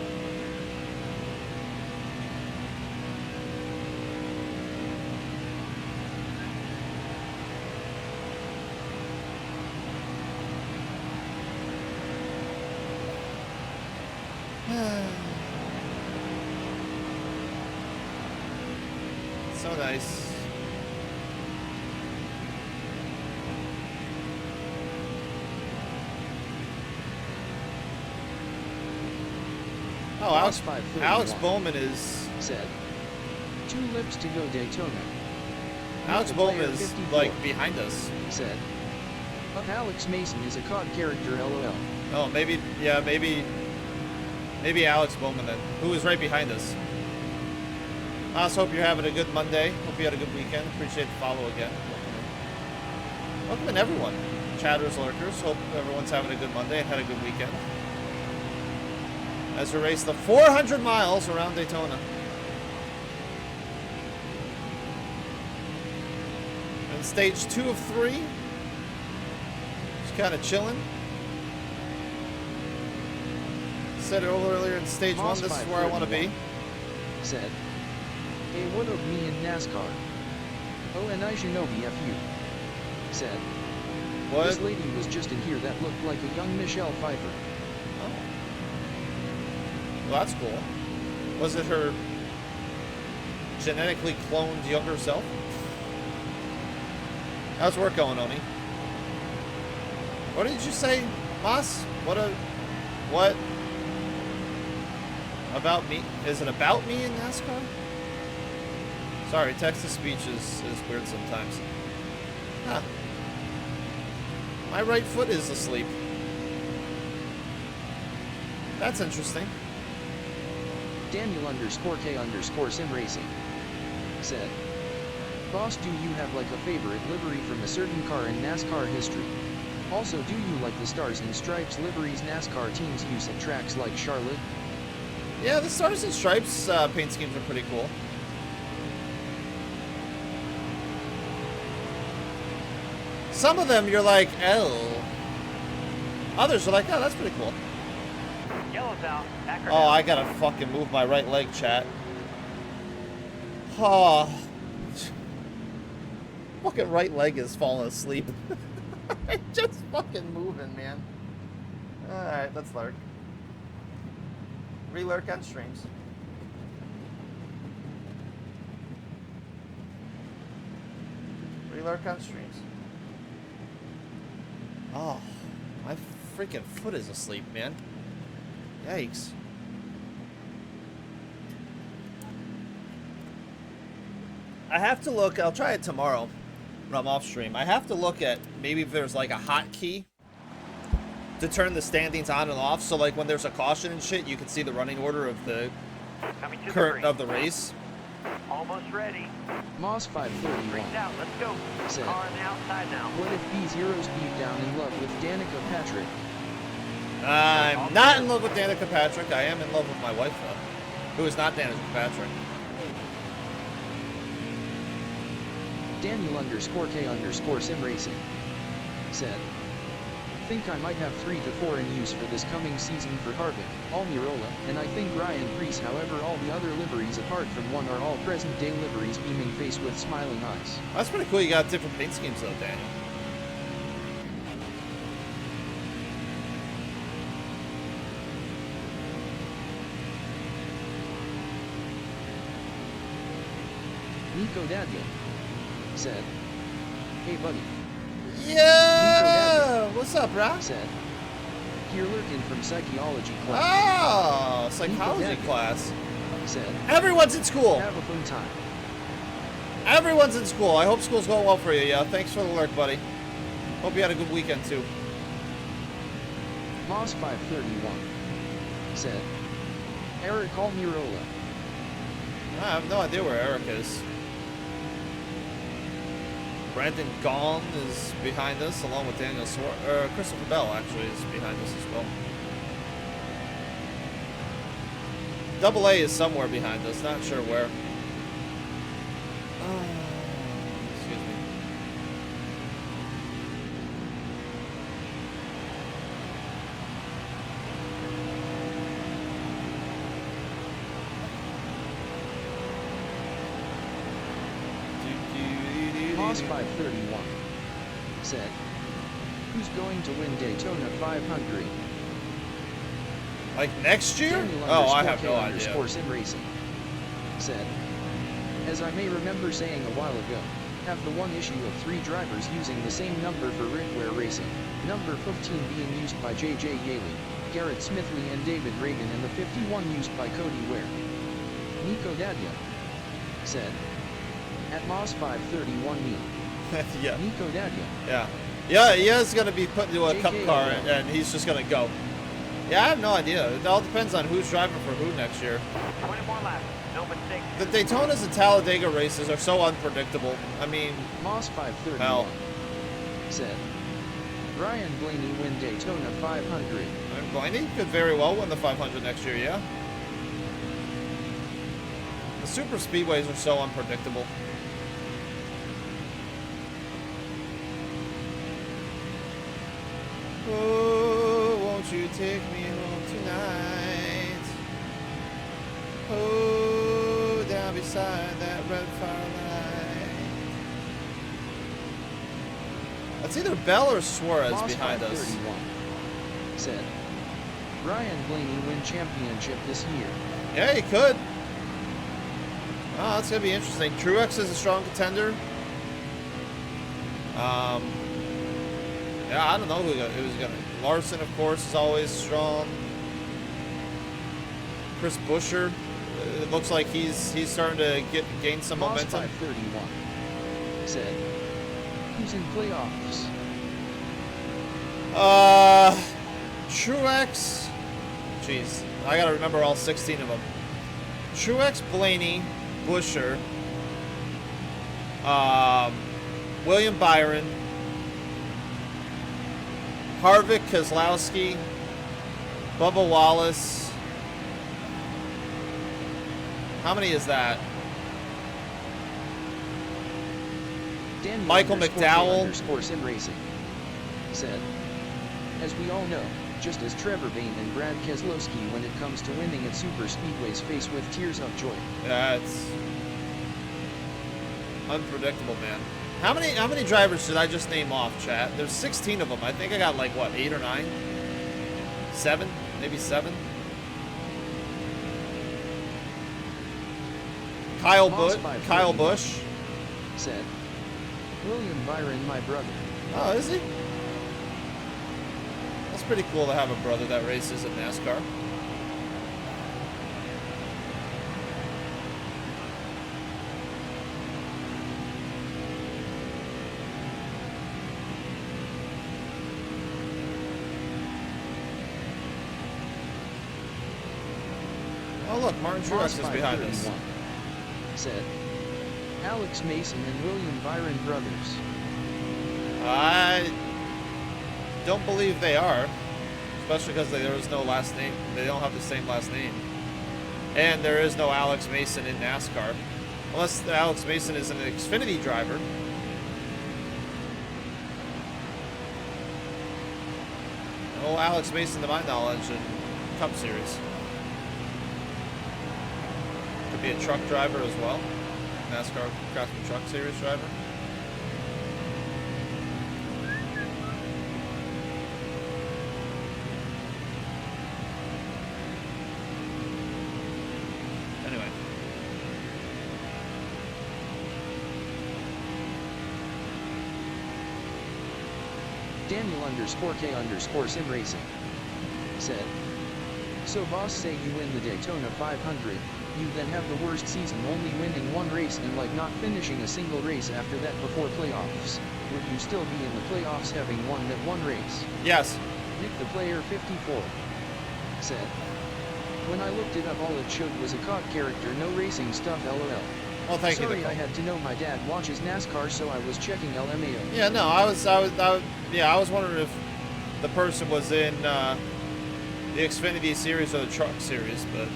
So nice. Oh, Alex Bowman is... said, 2 lips to go Daytona. Alex Bowman is, like, behind us. Said, Alex Mason is a COD character, LOL. Oh, maybe, yeah, maybe Alex Bowman then, who is right behind us. I also hope you're having a good Monday. Hope you had a good weekend. Appreciate the follow again. Welcome in everyone. Chatters, lurkers. Hope everyone's having a good Monday and had a good weekend. As we race the 400 miles around Daytona. And stage 2 of 3. Just kind of chilling. Said it earlier in stage 1, this is where I want to be. Said, hey, what of me in NASCAR? Oh, and I Shinobi FU. Said, what? This lady was just in here that looked like a young Michelle Pfeiffer. Oh. Well, that's cool. Was it her genetically cloned younger self? How's work going, Oni? What did you say, Moss? What? About me? Is it about me in NASCAR? Sorry, text-to-speech is weird sometimes. Huh. My right foot is asleep. That's interesting. Daniel_K_Sim Racing said, Boss, do you have like a favorite livery from a certain car in NASCAR history? Also, do you like the Stars and Stripes liveries NASCAR teams use at tracks like Charlotte? Yeah, the Stars and Stripes paint schemes are pretty cool. Some of them you're like, oh. Others are like, oh, that's pretty cool. Yellow's out. Backer Oh, down. I gotta fucking move my right leg, chat. Oh. Fucking right leg is falling asleep. It's just fucking moving, man. Alright, let's lurk. Re-lurk on streams. Re-lurk on streams. Oh, my freaking foot is asleep, man. Yikes. I have to look, I'll try it tomorrow when I'm off stream. I have to look at maybe if there's like a hotkey to turn the standings on and off, so like when there's a caution and shit, you can see the running order of the Coming to current the of the race. Almost ready. Moss 531 Green's out. Let's go. said, Car on the outside now. what if B0's deep down in love with Danica Patrick? I'm not in love with Danica Patrick. I am in love with my wife, though, who is not Danica Patrick. Daniel_K_Sim Racing said, think I might have 3 to 4 in use for this coming season for Harvick, Almirola, and I think Ryan Preece. However, all the other liveries apart from one are all present-day liveries, beaming face with smiling eyes. That's pretty cool. You got different paint schemes, though, Daniel. Nico Daniel said, hey buddy, Yeah! What's up, brah? said, here lurking from psychology class. Oh, psychology Nico class. Said, Everyone's in school. have a fun time. Everyone's in school. I hope school's going well for you, yeah. Thanks for the lurk, buddy. Hope you had a good weekend, too. Moss 531 said, Eric Almirola. I have no idea where Eric is. Brandon Gaughan is behind us, along with Daniel Christopher Bell, actually, is behind us as well. Double A is somewhere behind us, not sure where. Excuse me. Moss 531 said, who's going to win Daytona 500? Like next year? Daniel Oh, I have no _K_Sim idea. Racing said, as I may remember saying a while ago, have the one issue of 3 drivers using the same number for Ridware Racing, number 15 being used by JJ Yaley. Garrett Smithley and David Reagan, and the 51 used by Cody Ware. Nico Dadya said, at Moss 531 me. Yeah. Nico Dadya. Yeah. Yeah, he is going to be put into a cup JK car, and he's just going to go. Yeah, I have no idea. It all depends on who's driving for who next year. 20 more laps. Open 6. The Daytonas and Talladega races are so unpredictable. I mean, Moss 531 hell. said, Ryan Blaney win Daytona 500. Blaney could very well win the 500 next year, yeah. The super speedways are so unpredictable. Oh, won't you take me home tonight? Oh, down beside that red firelight. That's either Bell or Suarez Moss behind us. 531 said, Ryan Blaney win championship this year. Yeah, he could. Oh, that's gonna be interesting. Truex is a strong contender. Yeah, I don't know who's gonna. Larson, of course, is always strong. Chris Buescher, it looks like he's starting to gain some Moss momentum. 531 said, who's in playoffs? Truex. Jeez, I gotta remember all 16 of them. Truex, Blaney, Buescher, William Byron, Harvick, Keselowski, Bubba Wallace. How many is that? Daniel Michael _K McDowell. _Sim Racing said, as we all know, just as Trevor Bayne and Brad Keselowski when it comes to winning at super speedways face with tears of joy. Yeah, it's unpredictable, man. How many drivers did I just name off, chat? There's 16 of them. I think I got like what, 8 or 9? 7? Maybe 7? Kyle Moss Busch. 531 Kyle Busch. said, William Byron, my brother. Oh, is he? That's pretty cool to have a brother that races in NASCAR. Oh look, Martin Moss Truex is behind us. 531 said, Alex Mason and William Byron brothers. I don't believe they are, especially because there is no last name. They don't have the same last name, and there is no Alex Mason in NASCAR, unless Alex Mason is an Xfinity driver. No Alex Mason, to my knowledge, in Cup Series. Could be a truck driver as well, NASCAR Craftsman Truck Series driver. Anyway. Daniel _K_Sim Racing said, so boss say you win the Daytona 500, you then have the worst season only winning one race and like not finishing a single race after that before playoffs. Would you still be in the playoffs having won that one race? Yes. Nick the Player 54 said, when I looked it up all it showed was a COD character, no racing stuff, lol. Well, thank Sorry, you. I had to know my dad watches NASCAR, so I was checking LMAO. Yeah, no, I was wondering if the person was in the Xfinity series or the Truck series, but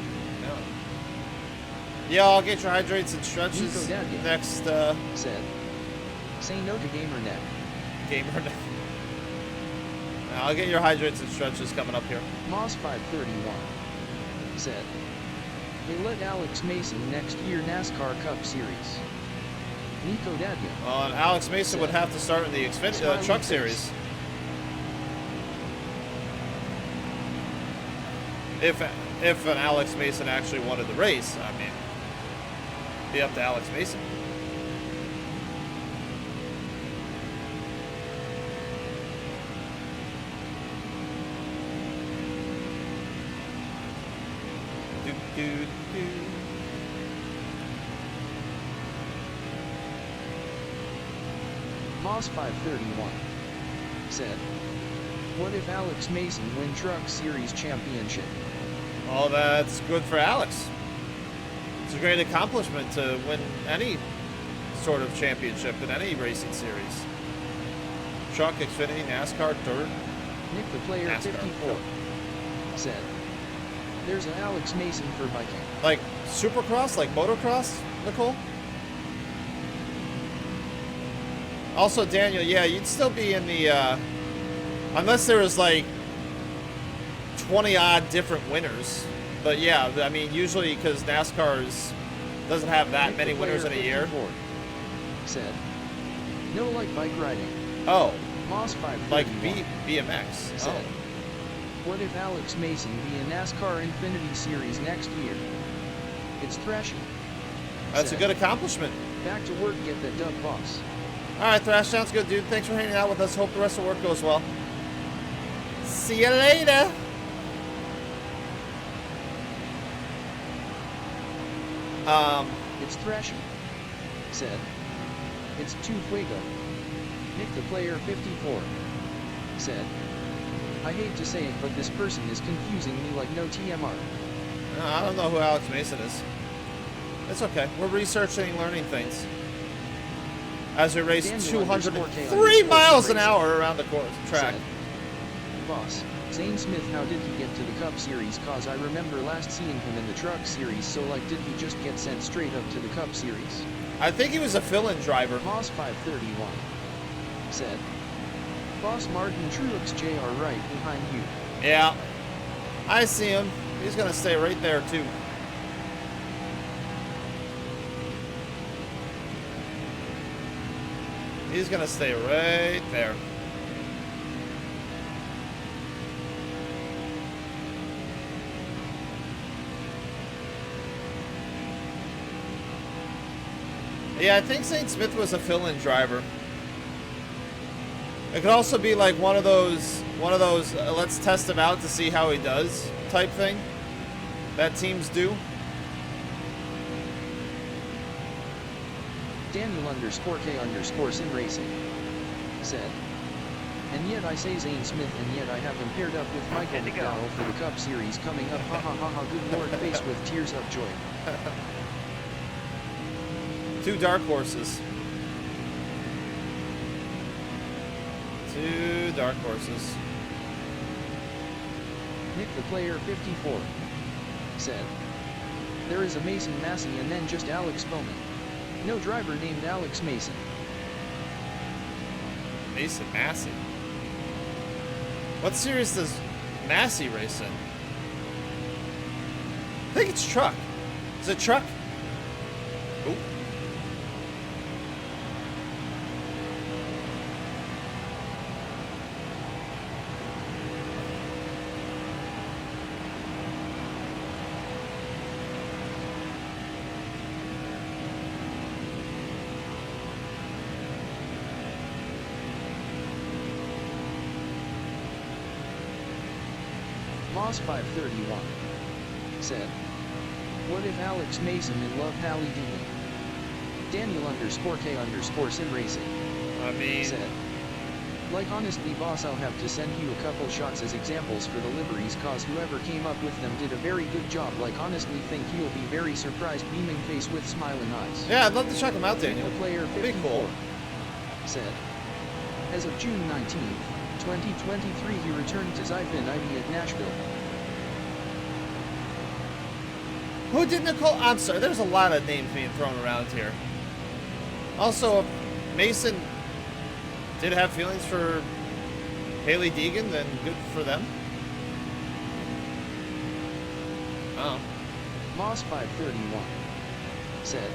no. Yeah, I'll get your hydrates and stretches next said, say no to GamerNet. GamerNet. I'll get your hydrates and stretches coming up here. Moss 531 said, they let Alex Mason next year NASCAR Cup Series. Nico Dadya. And Alex Mason would have to start in the Xfinity Truck series. If an Alex Mason actually wanted the race, I mean, be up to Alex Mason. do, do. Moss 531 said, what if Alex Mason win Truck Series championship? Oh, that's good for Alex. It's a great accomplishment to win any sort of championship in any racing series. Truck, Xfinity, NASCAR, Dirt. Nick the Player NASCAR. 54 said, there's an Alex Mason for biking. Like Supercross, like motocross, Nicole? Also, Daniel, yeah, you'd still be in the, unless there was like 20-odd different winners. But yeah, I mean, usually because NASCAR doesn't have that Nick many the winners in Player a year. 54 said, no like bike riding. Oh, Moss 531 like BMX. said, Oh. what if Alex Mason be in NASCAR Infinity Series next year? It's thrashy. That's a said, good accomplishment. back to work, get that dub, boss. All right, Thrash, sounds good, dude. Thanks for hanging out with us. Hope the rest of the work goes well. See you later. It's thrashy. Said, it's too fuego. Nick the Player 54 said, I hate to say it, but this person is confusing me like no TMR. I don't know who Alex Mason is. It's okay. We're researching and learning things. As we race Daniel 203 miles an hour around the course track. Said, boss, Zane Smith, how did he get to the Cup Series? Cause I remember last seeing him in the Truck Series, so like did he just get sent straight up to the Cup Series? I think he was a fill-in driver. Moss 531 said, boss, Martin Truex Jr. right behind you. Yeah. I see him. He's going to stay right there, too. He's going to stay right there. Yeah, I think St. Smith was a fill-in driver. It could also be like one of those let's test him out to see how he does type thing that teams do. Daniel _K_Sim Racing said, and yet I say Zane Smith, and yet I have him paired up with Michael McDowell for the Cup Series coming up. Ha ha ha ha, good lord, face with tears of joy. Two dark horses. Two dark horses. Nick the Player 54 said, there is a Mason Massey and then just Alex Bowman. No driver named Alex Mason. Mason Massey. What series does Massey race in? I think it's truck. Is it truck? Oop. Moss 531 said, what if Alex Mason and love Hallie Dean? Daniel _K_Sim Racing I mean, said, like honestly boss, I'll have to send you a couple shots as examples for the liveries, cause whoever came up with them did a very good job. Like honestly think you'll be very surprised, beaming face with smiling eyes. yeah, I'd love to check him out, Daniel. The Player Pretty 54 cool. said, as of June 19th, 2023 he returned to Zypin IV at Nashville. Who did Nicole? I'm sorry, there's a lot of names being thrown around here. Also, if Mason did have feelings for Haley Deegan, then good for them. Oh. Moss 531 said,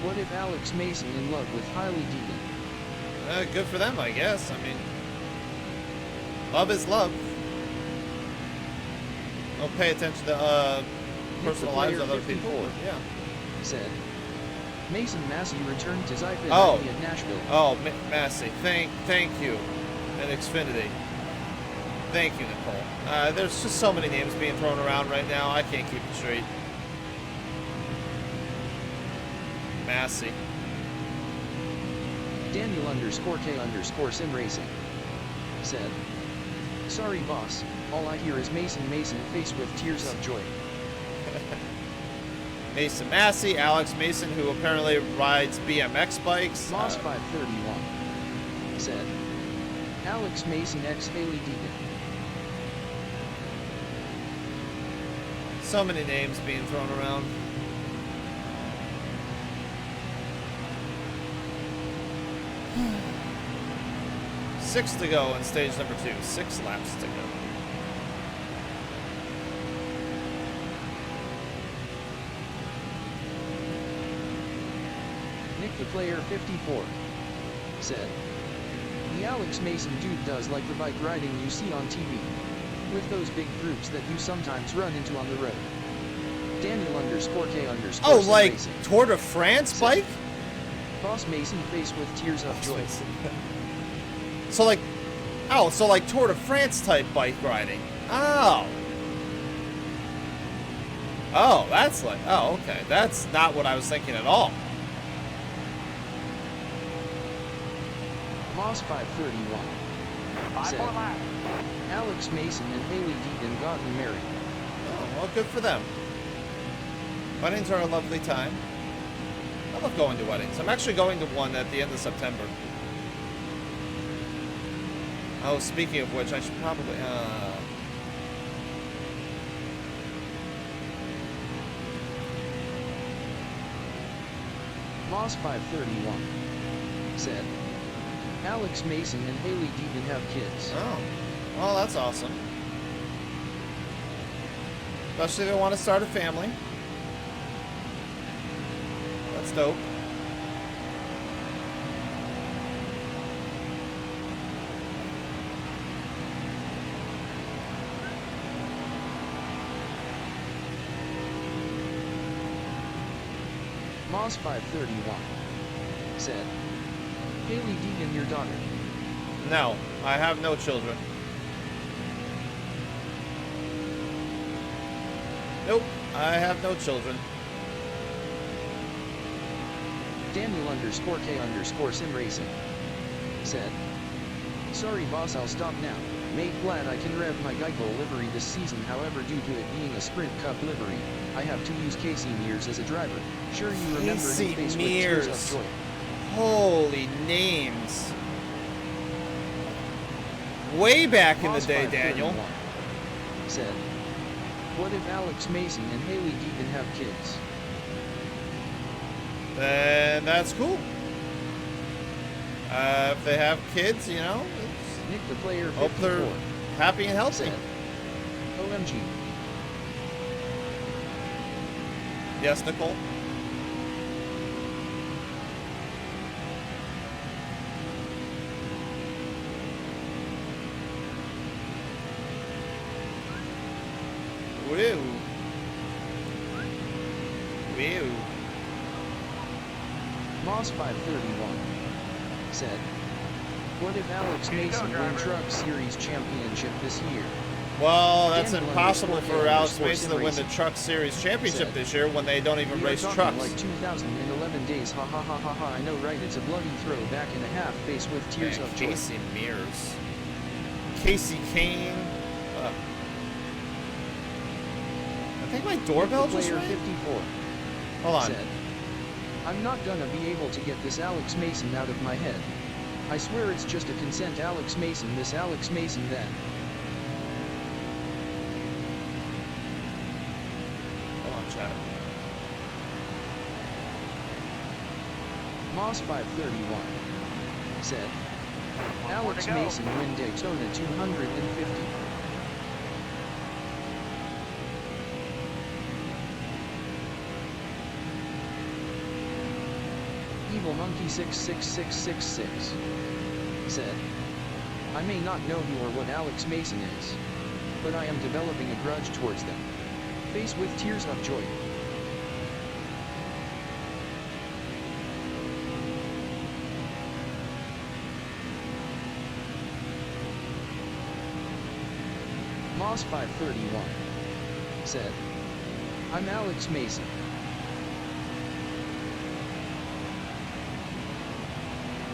what if Alex Mason in love with Haley Deegan? Good for them, I guess. I mean, love is love. Don't pay attention to personal lives of other people. Yeah. Said, Mason Massey returned to Zypin Oh. IV at Nashville. Oh, Massey, thank you, and Xfinity. Thank you, Nicole. There's just so many names being thrown around right now. I can't keep it straight. Massey. Daniel _K_Sim Racing said, "Sorry, boss. All I hear is Mason face with tears of joy." Mason Massey, Alex Mason, who apparently rides BMX bikes. Moss 531 said, "Alex Mason x Haley Deegan." So many names being thrown around. Six to go in stage number 2. 6 laps to go. Nick the Player 54 said, "The Alex Mason dude does like the bike riding you see on TV, with those big groups that you sometimes run into on the road." Daniel _K_. Oh, like Racing Tour de France bike? Boss Mason face with tears of joy. So like, oh, so like Tour de France type bike riding. Oh. Oh, that's like, oh, okay. That's not what I was thinking at all. Moss 531 5 said, more laps. "Alex Mason and Haley Deegan gotten married." Oh, well, good for them. Weddings are a lovely time. I love going to weddings. I'm actually going to one at the end of September. Oh, speaking of which, I should probably, Moss 531 said, "Alex Mason and Haley Deegan have kids." Oh, well, that's awesome. Especially if they want to start a family. That's dope. Moss 531 said, "Haley Deegan, your daughter." No, I have no children. Nope, I have no children. Daniel _K_Sim Racing said, "Sorry boss, I'll stop now. Mate, glad I can rev my Geico livery this season, however due to it being a Sprint Cup livery, I have to use Casey Mears as a driver. Sure you remember Casey him face with Mears. tears of joy." Holy names. Way back in the Moss day, 531 Daniel. said, "What if Alex Mason and Haley Deegan have kids?" Then that's cool. If they have kids, you know, Nick the Player hope 54 they're happy and healthy. said, "OMG. Yes, Nicole? Woo. Woo. Moss 531 said, "What if Alex Here you go, Mason win driver. Truck Series Championship this year?" Well, that's Daniel impossible _K_, for Alex Sports Mason to win the Racing Truck Series Championship said, this year when they don't even "We are race talking trucks. like 2011 days, ha ha ha ha ha. I know, right? It's a bloody throwback and a half face with tears Man, of joy." Casey Mears. Casey Kane. I think my doorbell Nick the just Player rang. 54 Hold on. said, "I'm not gonna be able to get this Alex Mason out of my head. I swear it's just a consent Alex Mason this Alex Mason that." Hold on, chat. Moss 531 said, One more "Alex to go. Mason win Daytona 250. Evil Monkey 66666 said, "I may not know who or what Alex Mason is, but I am developing a grudge towards them. Face with tears of joy." Moss 531 said, "I'm Alex Mason."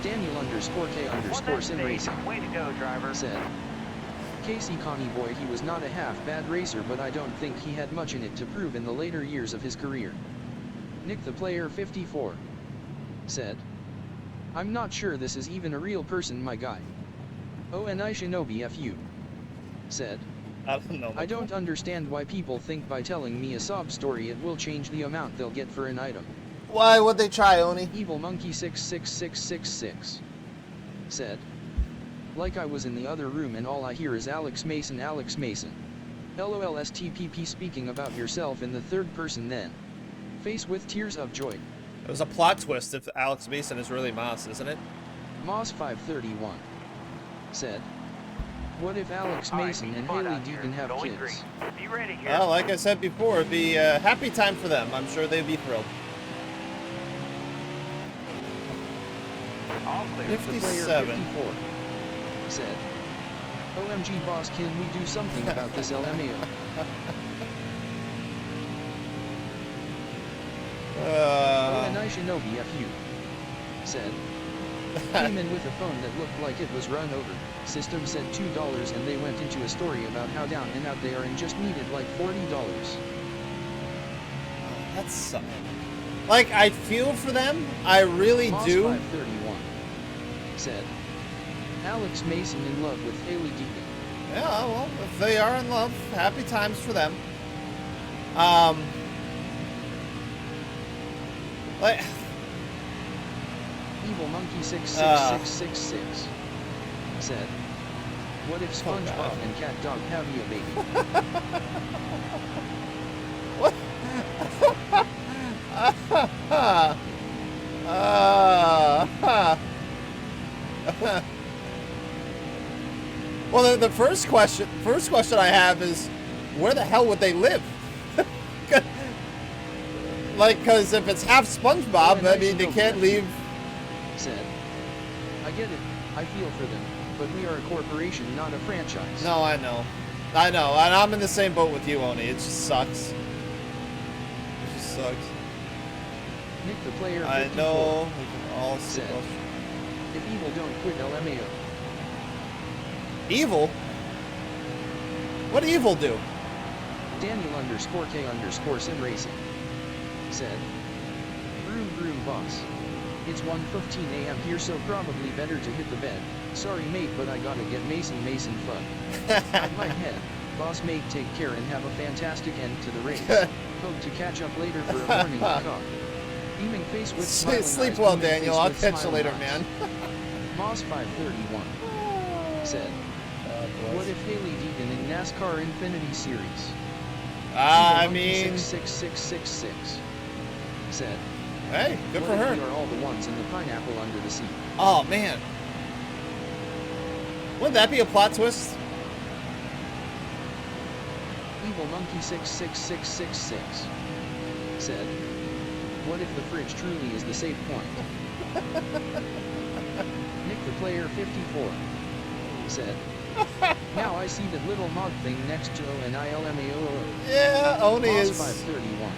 Daniel underscore K underscore sim racing Way to go, driver. said, Casey Connie boy, he was not a half bad racer, but I don't think he had much in it to prove in the later years of his career. Nick the player 54 said, I'm not sure this is even a real person, my guy. ONI Shinobi FU said, I don't know. I don't understand why people think by telling me a sob story it will change the amount they'll get for an item. Why would they try, Oni? Evil Monkey 66666 said, like I was in the other room and all I hear is Alex Mason, Alex Mason. LOLSTPP speaking about yourself in the third person then. Face with tears of joy. It was a plot twist if Alex Mason is really Moss, isn't it? Moss 531 said, what if Alex Mason and Haley Deegan have kids? Be ready here. Well, like I said before, it'd be a happy time for them. I'm sure they'd be thrilled. All clear. The player 57. 54 said, OMG boss, can we do something about this LMAO? ONI Shinobi FU said, came in with a phone that looked like it was run over. System said $2 and they went into a story about how down and out they are and just needed like $40. That's something. Like, I feel for them. I really Moss do. 531 said, Alex Mason in love with Haley Deegan. Yeah, well, if they are in love, happy times for them. Like, Evil Monkey 66666 said, what if SpongeBob and Cat Dog have you a baby? Well, the first question I have is, where the hell would they live? Like, because if it's half SpongeBob, I mean, they can't leave. Said, I get it, I feel for them, but we are a corporation, not a franchise. No, I know, and I'm in the same boat with you, Oni. It just sucks. It just sucks. Nick the player 54 I know. We can all see. said, if evil don't quit LMAO. Evil? What did evil do? Daniel underscore K underscore sim racing said, vroom vroom boss. It's 1:15 a.m. here, so probably better to hit the bed. Sorry mate, but I gotta get Mason fun. Out my head. Boss mate, take care and have a fantastic end to the race. Hope to catch up later for a morning car. Beaming face with smiling Sleep eyes, well, beaming Daniel. face I'll with catch you smiling later, eyes. man. Moss 531 said, what if Haley Deegan in NASCAR Infinity Series? I Evil Monkey mean, 66666 said, hey, good what for if her. we are all the ones in the pineapple under the sea? Oh man, wouldn't that be a plot twist? Evil Monkey 66666 said, what if the fridge truly is the safe point? Nick the player 54 said, now I see that little mod thing next to ONILMAO. Yeah, Oni Moss is 531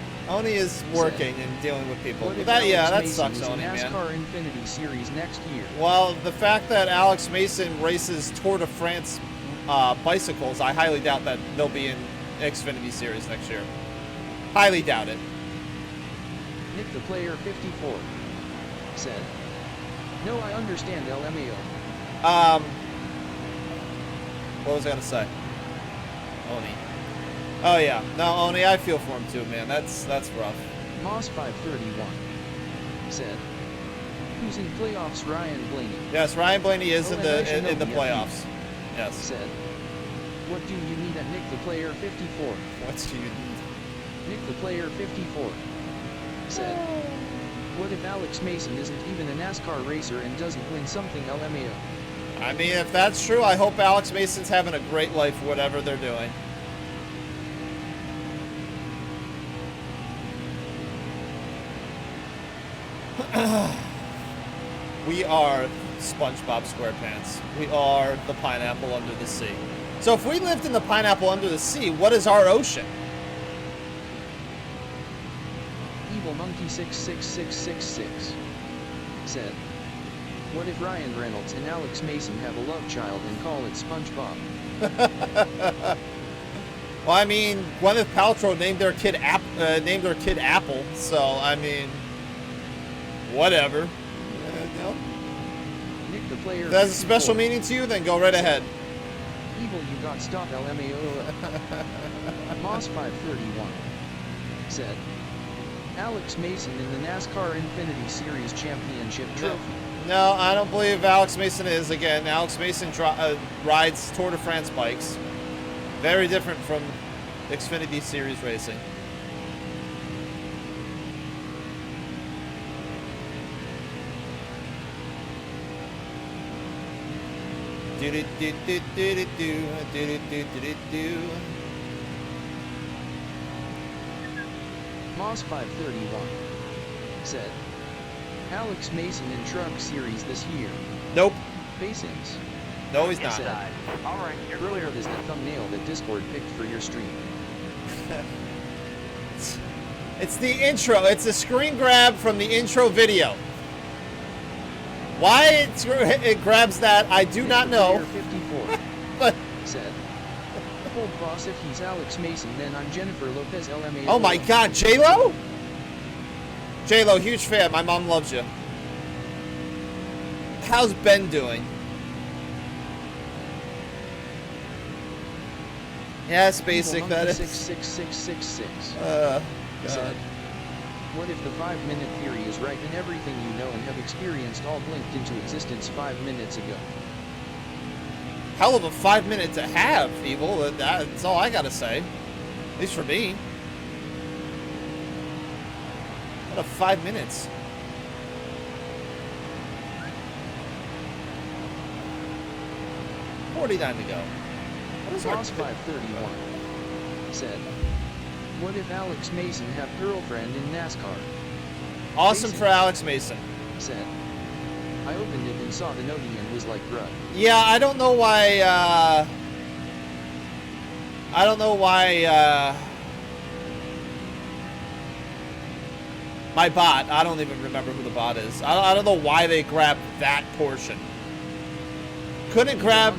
working and dealing with people. What if That Alex that Mason sucks, is in Oni, man. NASCAR Infinity Series next year? Well, the fact that Alex Mason races Tour de France bicycles, I highly doubt that they'll be in Xfinity Series next year. Highly doubt it. Nick the player 54 said, no, I understand LMAO. What was I gonna say? Oni. Oh yeah, no, Oni, I feel for him too, man. That's rough. Moss 531 said, who's in playoffs? Ryan Blaney. Yes, Ryan Blaney is Oh, in and I the should in the know, playoffs. Yes. Said, what do you need at Nick the player 54? What do you need? Nick the player 54 said, what if Alex Mason isn't even a NASCAR racer and doesn't win something LMAO? I mean, if that's true, I hope Alex Mason's having a great life, whatever they're doing. We are SpongeBob SquarePants. We are the pineapple under the sea. So if we lived in the pineapple under the sea, what is our ocean? Evil Monkey 66666 said, What if Ryan Reynolds and Alex Mason have a love child and call it SpongeBob? Well, I mean, Gwyneth Paltrow named their kid Apple, so I mean, whatever. No. Nick the player. If that's a 54. special meaning to you, then go right ahead. Evil, you got stop LMAO. Moss 531 said, Alex Mason in the NASCAR Infinity Series Championship trophy. No, I don't believe Alex Mason is. Again, Alex Mason rides Tour de France bikes. Very different from Xfinity Series racing. Moss 531 said, Alex Mason in Truck Series this year. Nope. Facings. No, he's not. Said, All right, you're Bro, clear. what is the thumbnail that Discord picked for your stream? It's the intro. It's a screen grab from the intro video. Why it grabs that, I do not know. 54 But said, Hold boss, if he's Alex Mason, then I'm Jennifer Lopez LMA. oh my God, J-Lo? J-Lo, huge fan. My mom loves you. How's Ben doing? Yes, basic. That is. 66666 God. said, What if the 5-minute theory is right and everything you know and have experienced all blinked into existence 5 minutes ago? Hell of a 5 minute to have, Evil. That's all I gotta say. At least for me. What a 5 minutes. $49 to go. What is our Ross 531 said, What if Alex Mason have girlfriend in NASCAR? awesome for Alex Mason? Said, I opened it and saw the note and was like, bruh. Yeah, I don't know why, my bot, I don't even remember who the bot is. I don't know why they grabbed that portion. Couldn't grab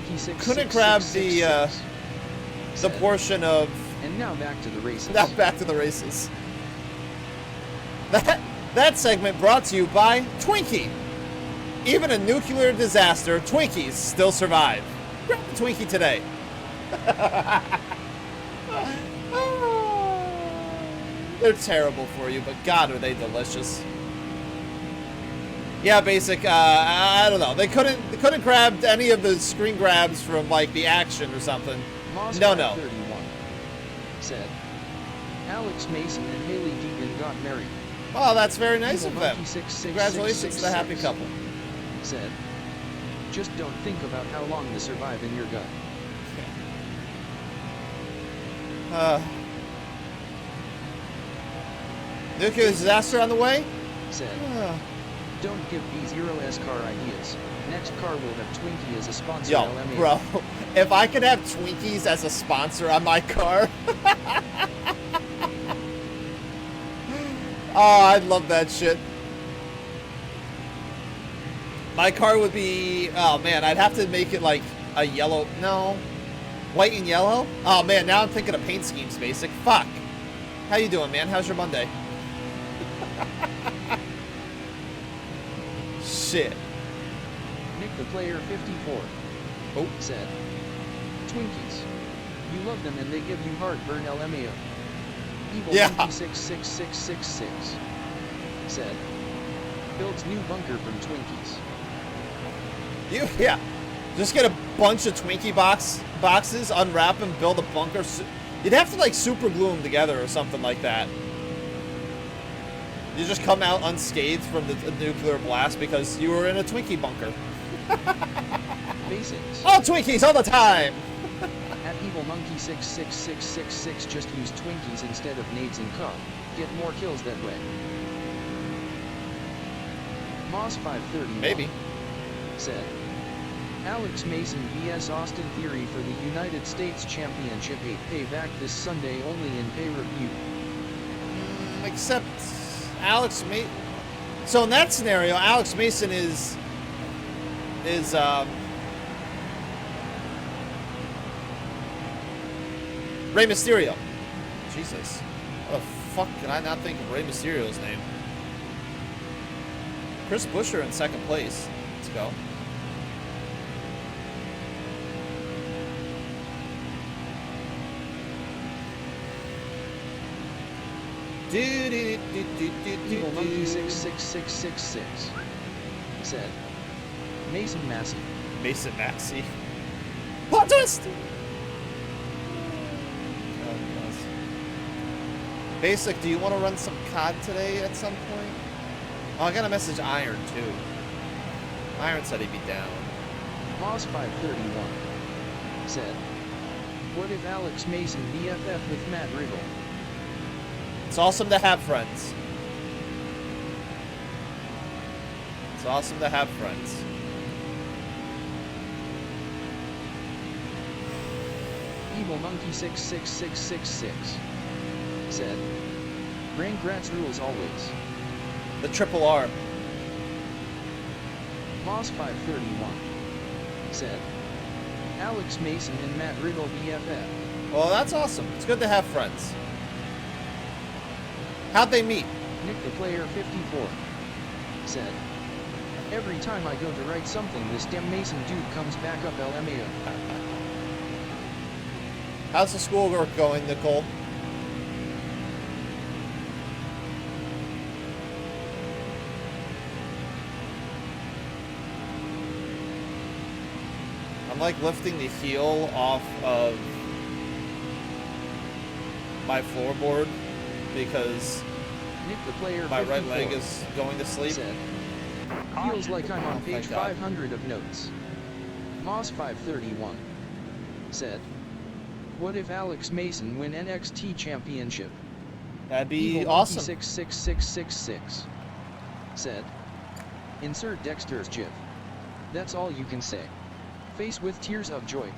the portion of, And now back to the races. now back to the races. That segment brought to you by Twinkie. Even a nuclear disaster, Twinkies still survive. Grab the Twinkie today. They're terrible for you, but God, are they delicious. Yeah, basic. I don't know. They couldn't grab any of the screen grabs from like the action or something. Moss No. 531 said, Alex Mason and Haley Deegan got married. Oh, that's very nice Evil of them. Monkey 66666 Congratulations to the happy couple. said, Just don't think about how long to survive in your gut. Nuclear disaster on the way? Said, Don't give B0S car ideas. Next car will have Twinkie as a sponsor. Yo, LMA. bro, if I could have Twinkies as a sponsor on my car. Oh, I'd love that shit. My car would be, oh man, I'd have to make it like a yellow, no, white and yellow? Oh man, now I'm thinking of paint schemes, basic. Fuck. How you doing, man? How's your Monday? Shit. Nick the Player 54 said, Twinkies. You love them and they give you heartburn LMAO. Evil Yeah. Monkey 66666 said, Builds new bunker from Twinkies. Yeah. Just get a bunch of Twinkie boxes, unwrap them, build a bunker. You'd have to like super glue them together or something like that. You just come out unscathed from the nuclear blast because you were in a Twinkie bunker. Basics. All Twinkies all the time! At Evil Monkey 66666 just use Twinkies instead of nades and cup. Get more kills that way. Moss 531 Maybe. said, Alex Mason vs Austin Theory for the United States Championship 8 payback this Sunday only in pay-per-view. Except Alex Mason. So in that scenario, Alex Mason is is Rey Mysterio. Jesus. How the fuck can I not think of Rey Mysterio's name? Chris Buescher in second place. Let's go. Evil Monkey 66666 said, Mason Massey. Mason Maxey. Plot twist! Basic, do you want to run some COD today at some point? Oh, I got a message Iron, too. Iron said he'd be down. Moss 531 said, what if Alex Mason BFF with Matt Riddle? It's awesome to have friends. It's awesome to have friends. Evil Monkey 66666 said, Brain Grats rules always. The triple R. Moss 531 said, Alex Mason and Matt Riddle BFF. Well, that's awesome. It's good to have friends. How'd they meet? Nick the Player 54 said, every time I go to write something, this damn Mason dude comes back up LMAO. How's the schoolwork going, Nicole? I'm like lifting the heel off of my floorboard because Nick the Player my right 54 leg is going to sleep. said, feels like I'm on Oh, page thank God. 500 of notes. Moss 531 said, what if Alex Mason win NXT Championship? That'd be Evil awesome. 66666 said, insert Dexter's gif. That's all you can say. Face with tears of joy.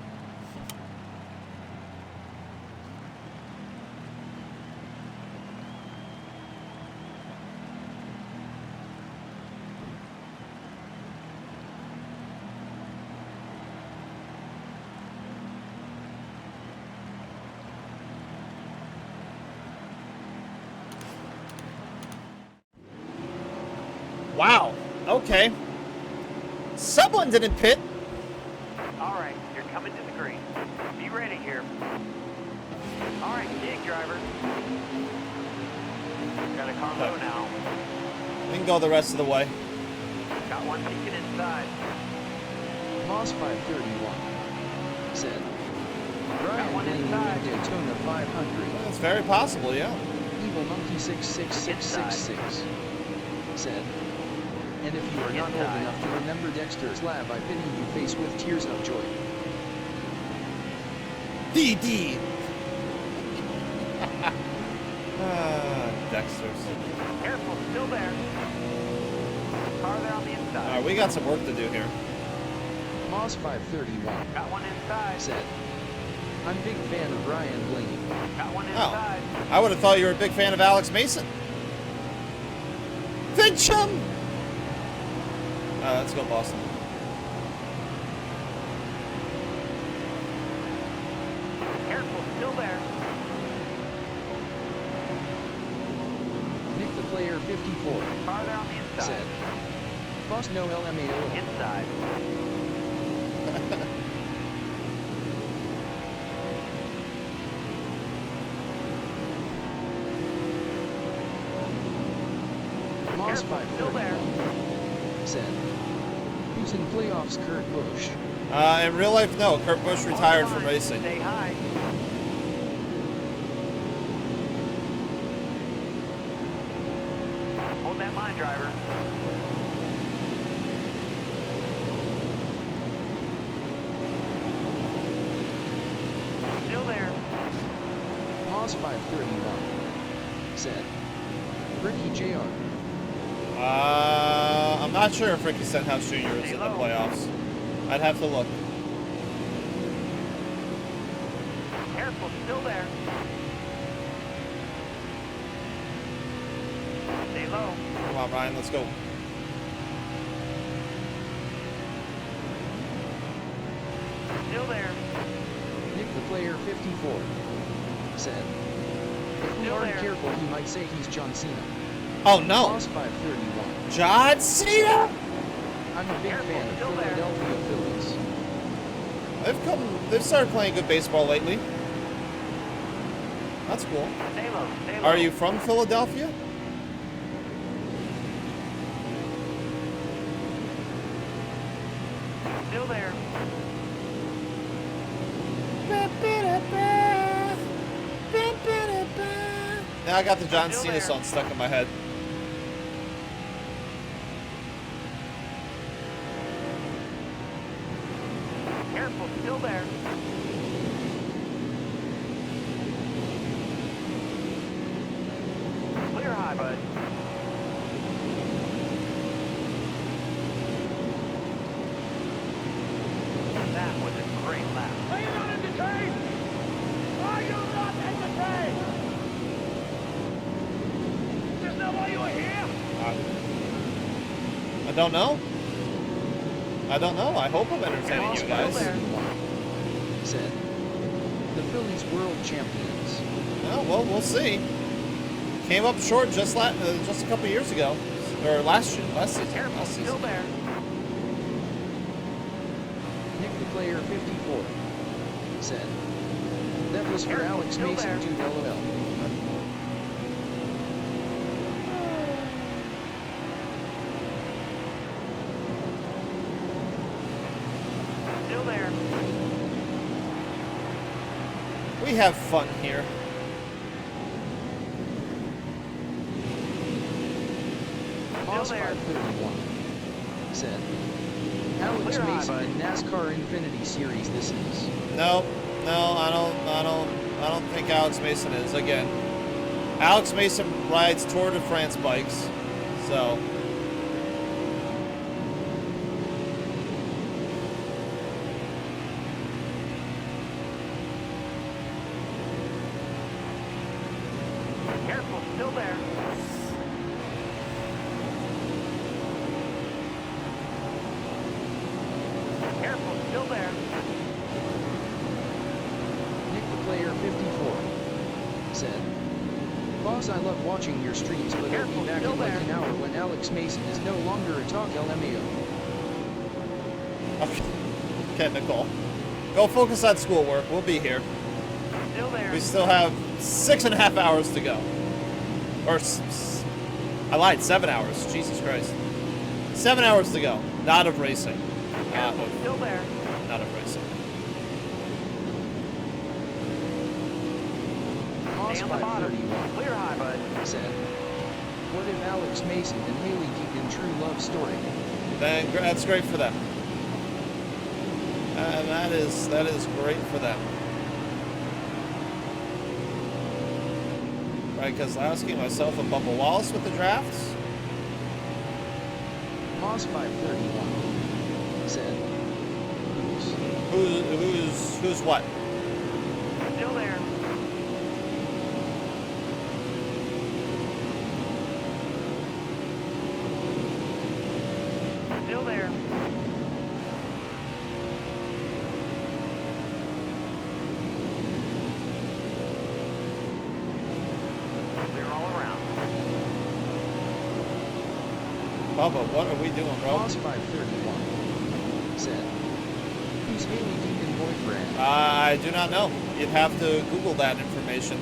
Wow. Okay. Someone didn't pit. All right, you're coming to the green. Be ready here. All right, dig, driver. Got a car low now. We can go the rest of the way. Got one peeking inside. Moss 531 said, Got one Brian Blaney inside. win Daytona 500. It's very possible, yeah. Evil Monkey 66666 said, and if you are not old Inside. enough to remember Dexter's Lab, I pity you face with tears of joy. DD. Dexter's. Careful, still there. Car there on the inside. All right, we got some work to do here. Moss 531 Got one inside. said, I'm big fan of Brian Blaney. Got one Oh, inside. I would have thought you were a big fan of Alex Mason. Fincham. Let's go, Boston. Careful, still there. Nick the Player 54 Car there on the inside. said, Boss no LMAO. Inside. Moss Careful, still there. 531 said, who's in playoffs? Kurt Busch. In real life, no. Kurt Busch retired from racing. Stay high. Hold that line, driver. Still there. Moss 531 said, Ricky Jr. I'm not sure if Ricky Stenhouse Jr. is in the playoffs. I'd have to look. Careful, still there. Stay low. Come on, Ryan, let's go. Still there. Nick the Player 54 said, if we Still aren't there. careful, he might say he's John Cena. Oh no, Boss 531. John Cena! I'm a big Careful, fan of still there. Philadelphia Phillies. They've started playing good baseball lately. That's cool. Stay low, stay low. Are you from Philadelphia? Still there. Now I got the John Still Cena there. song stuck in my head. Careful, still there. Clear high, bud. That was a great lap. Are you not entertained? Are you not entertained? Isn't that why you are here? I don't know. I don't know. I hope I'm entertaining Boss you guys. 531 said, the Phillies world champions. Oh, well, we'll see. Came up short just a couple years ago, or last season. Careful, Last still season. there. Nick the Player 54 said, that was for Careful, Alex still Mason, there. dude, LOL. Still there. We have fun here. Boss there. 531 said, Alex Clear high, Mason bud. in NASCAR Infinity Series this is. No, I don't think Alex Mason is again. Alex Mason rides Tour de France bikes, so. Careful, still there. Careful, still there. Nick the Player 54 said, Boss, I love watching your streams, but I'll Careful, be back still in like there. an hour when Alex Mason is no longer a talk LMAO. Okay, Nicole. Go focus on schoolwork. We'll be here. Still there. We still have 6.5 hours to go. Or, I lied, 7 hours. Jesus Christ. 7 hours to go. Not of racing. Careful, still there. Not of racing. Boss Stay on the bottom. 531 Clear high, bud. said, what if Alex Mason and Haley Deegan true love story? Then that's great for them. That is great for them. Right, Kozlowski, myself, and Bubba Wallace with the drafts. Moss 531 said, Who's what? Still there. Still there. Clear all around. Bubba, what are we doing, bro? Moss 531 said, who's Haley Deegan boyfriend? I do not know. You'd have to Google that information.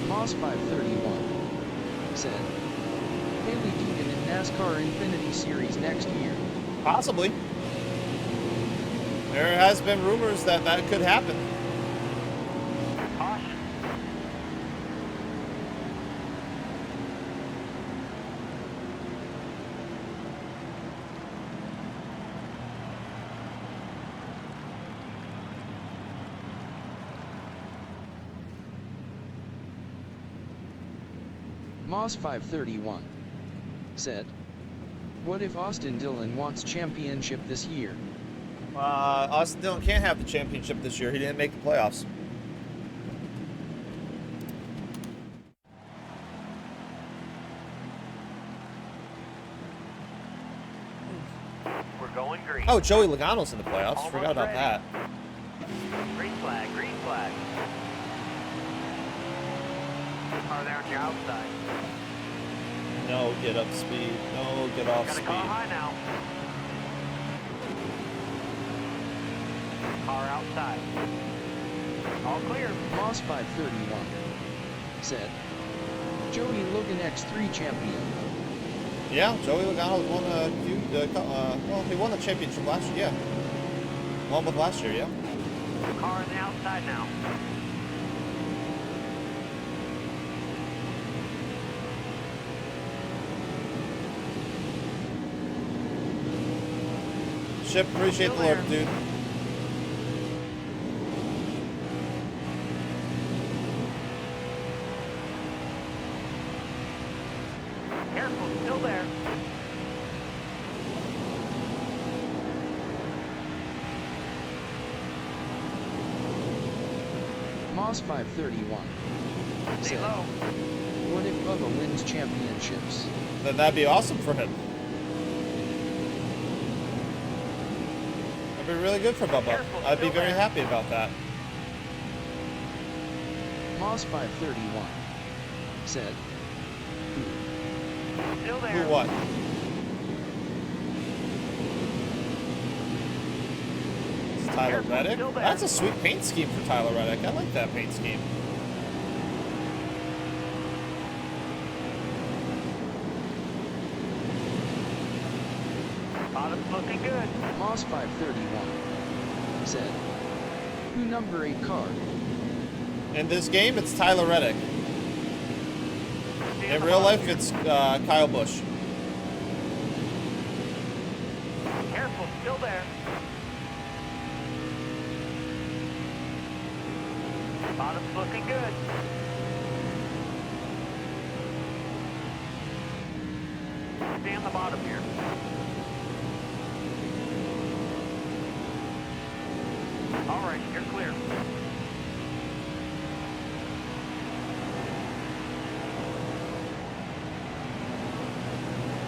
Moss 531 said, Haley Deegan in NASCAR Infinity Series next year. Possibly. There has been rumors that that could happen. Caution. Moss 531 said, What if Austin Dillon wants championship this year? Austin Dillon can't have the championship this year. He didn't make the playoffs. We're going green. Oh, Joey Logano's in the playoffs. Almost Forgot about ready. that. Green flag, green flag. Car there on your outside. No, get up speed. No, get off Got a speed. car high now. Car outside. All clear. Moss 531 said, Joey Logan X3 champion. Yeah, Joey Logano won well, he won the championship last year. Yeah, won with last year. Yeah. Car on the outside now. Ship, appreciate the Still Lord, there. dude. Careful, still there. Moss 531 Stay said, low. what if Bubba wins championships? Then that'd be awesome for him. That'd be really good for Bubba. Careful, I'd be still very there. happy about that. Moss 531 said, Still there. Who what? It's Tyler Careful, Reddick? still there. That's a sweet paint scheme for Tyler Reddick. I like that paint scheme. Bottom's looking good. Moss 531 said, who number 8 car? In this game, it's Tyler Reddick. Stay In on the real bottom life, here. it's Kyle Busch. Careful, still there. Bottom's looking good. Stay on the bottom here. All right, you're clear.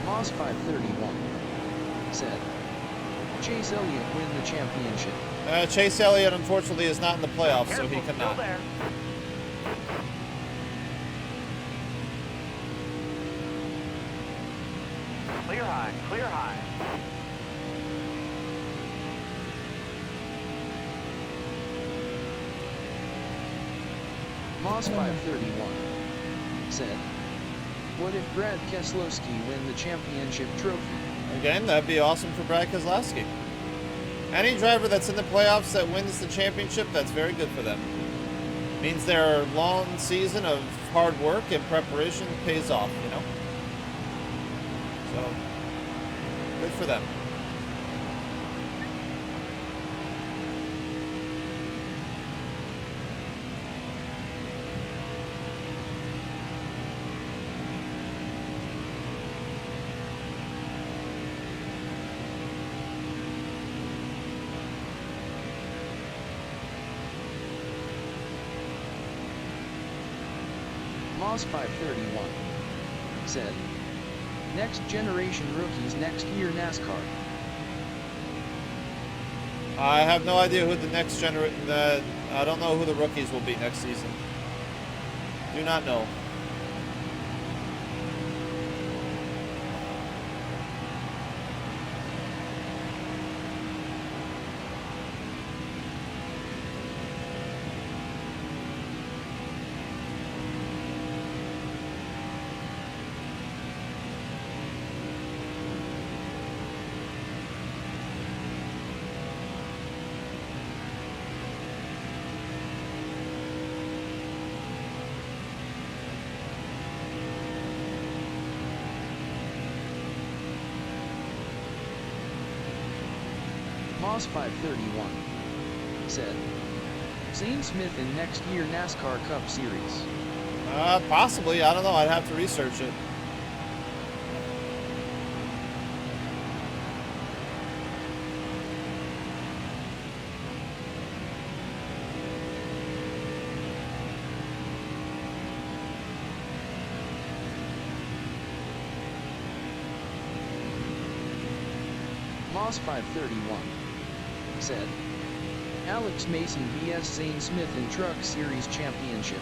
Moss 531 said, Chase Elliott win the championship. Chase Elliott, unfortunately, is not in the playoffs, so Careful, he still cannot. there. Clear high, clear high. Moss 531 said, what if Brad Keselowski win the championship trophy? Again, that'd be awesome for Brad Keselowski. Any driver that's in the playoffs that wins the championship, that's very good for them. Means their long season of hard work and preparation pays off, you know? So, good for them. Moss 531 said, next generation rookies next year NASCAR. I have no idea who the next I don't know who the rookies will be next season. Do not know. Moss 531 said, Zane Smith in next year NASCAR Cup Series. Possibly. I don't know. I'd have to research it. Moss 531 said, Alex Mason vs Zane Smith in Truck Series Championship.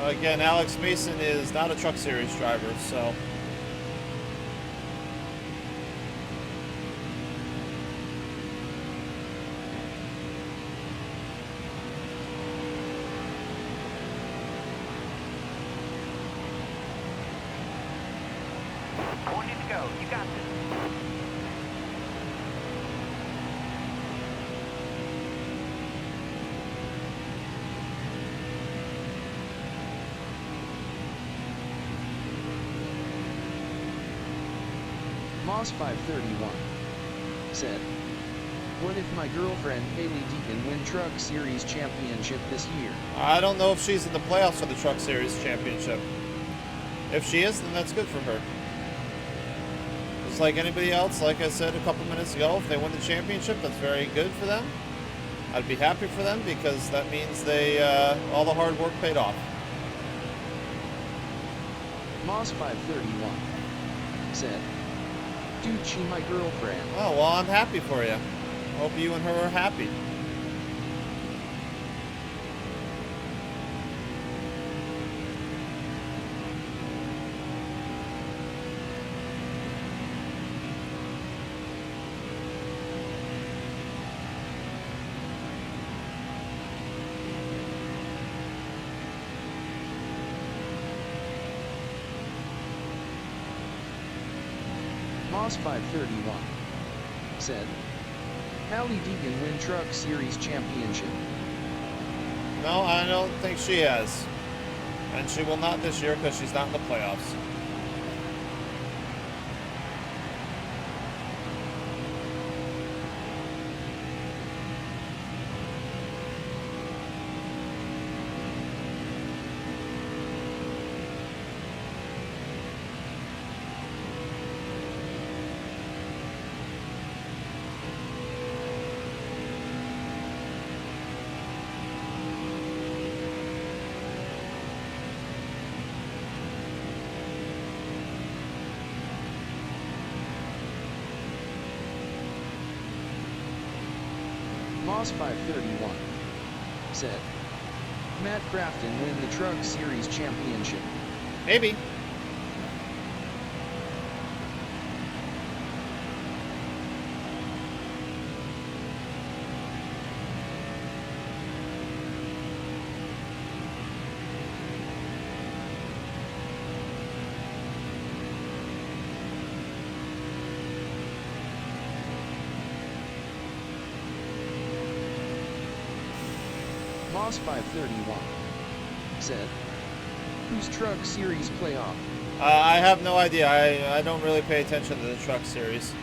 Again, Alex Mason is not a Truck Series driver, so... Pointed to go. You got this. Moss 531 said, what if my girlfriend Haley Deacon win Truck Series Championship this year? I don't know if she's in the playoffs for the Truck Series Championship. If she is, then that's good for her. Just like anybody else, like I said a couple minutes ago, if they win the championship, that's very good for them. I'd be happy for them because that means they all the hard work paid off. Moss 531 said, dude, she my girlfriend. Oh, well, I'm happy for you. Hope you and her are happy. Moss 531 said, Hallie Deegan win Truck Series Championship. No, I don't think she has. And she will not this year because she's not in the playoffs. Moss 531 said, Matt Crafton win the Truck Series Championship. Maybe. Moss 531 said, who's Truck Series playoff? I have no idea. I don't really pay attention to the Truck Series.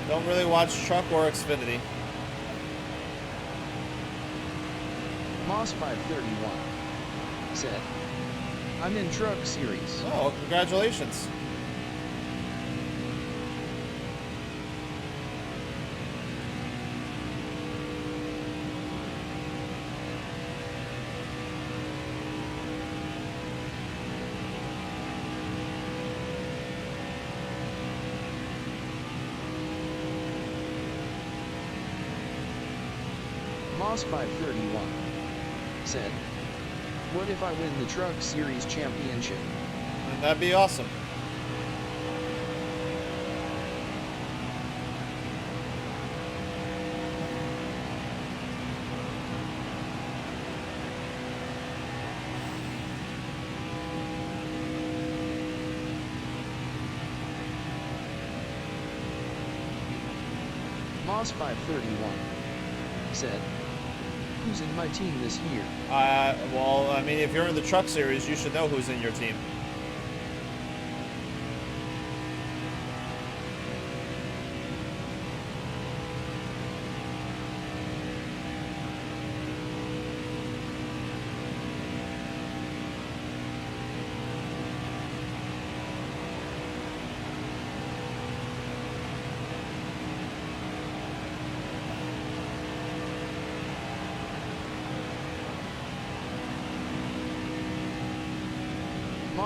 Don't really watch Truck or Xfinity. Moss 531 said, I'm in Truck Series. Oh, congratulations. Moss 531 said, what if I win the Truck Series Championship? And that'd be awesome. Moss 531 said, who's in my team this year? Well, I mean, if you're in the Truck Series, you should know who's in your team.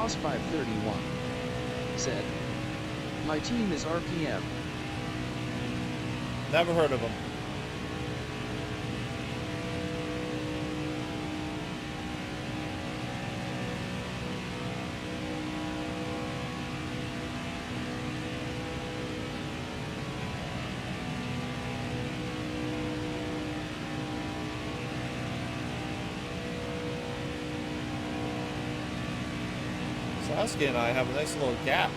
Moss 531 said, "My team is RPM. Never heard of him. Sasuke and I have a nice little gap.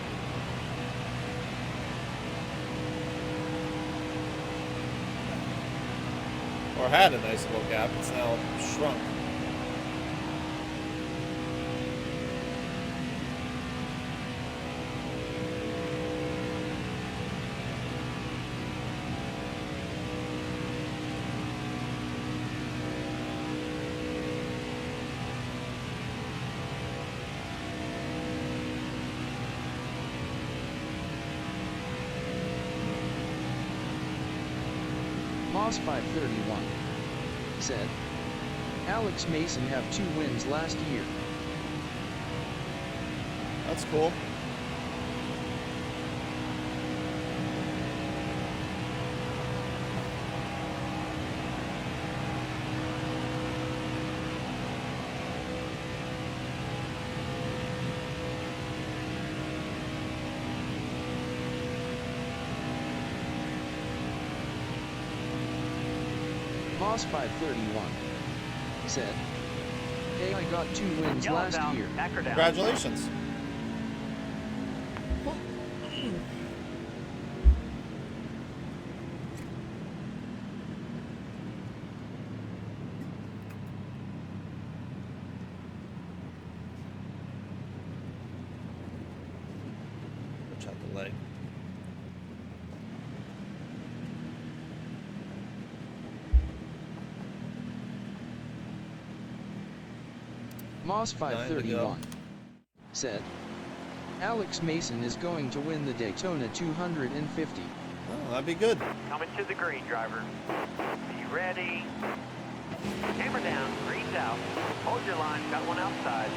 Or had a nice little gap. It's now shrunk. Moss 531 said, "Alex Mason have 2 wins last year. That's cool. Moss 531 said, "Hey, I got 2 wins Yellow last down, year. backer down. Congratulations. Check the leg. Moss 531 said, "Alex Mason is going to win the Daytona 250. Oh, that'd be good. Coming to the green, driver. Are you ready? Hammer down, green's out. Hold your line, got one outside.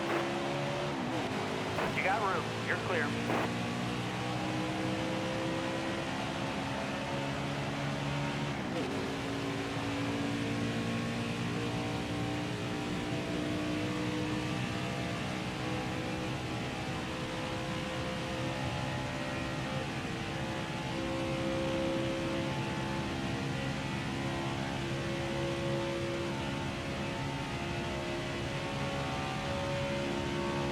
You got room, you're clear.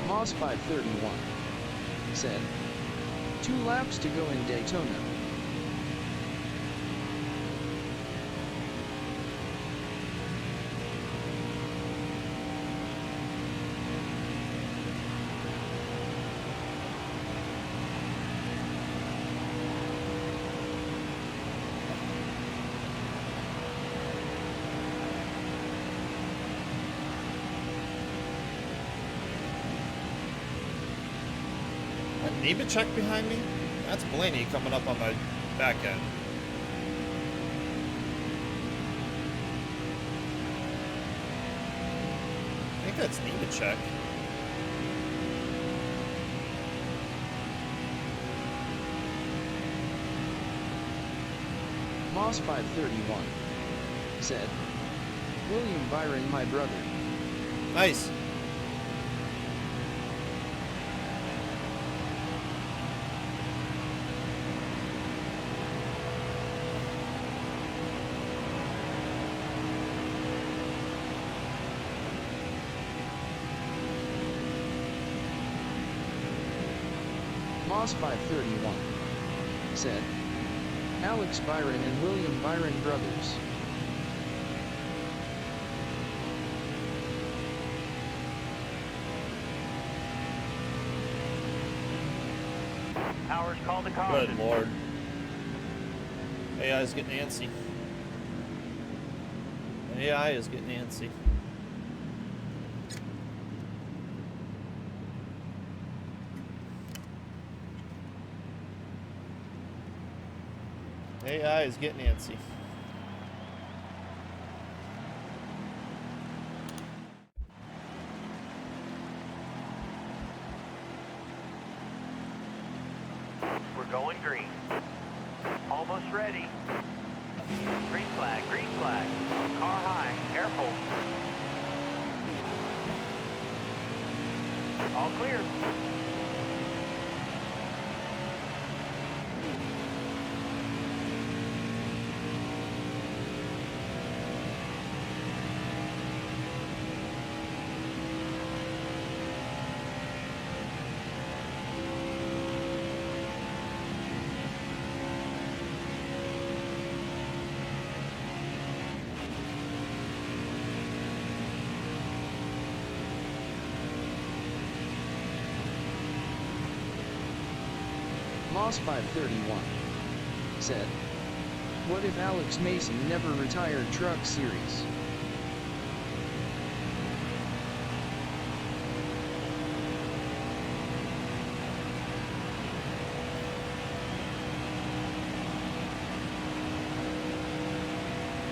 Moss 531 said, "2 laps to go in Daytona. Neighbor check behind me? That's Blaney coming up on my back end. I think that's Neighbor check. Moss 531 said, "William Byron, my brother. Nice. Moss 531 said, "Alex Byron and William Byron brothers. Powers called the car. Good lord. AI is getting antsy. AI is getting antsy. AI is getting antsy. ready. Green flag, green flag. Car high, careful. All clear. Moss 531 said, "What if Alex Mason never retired Truck Series?"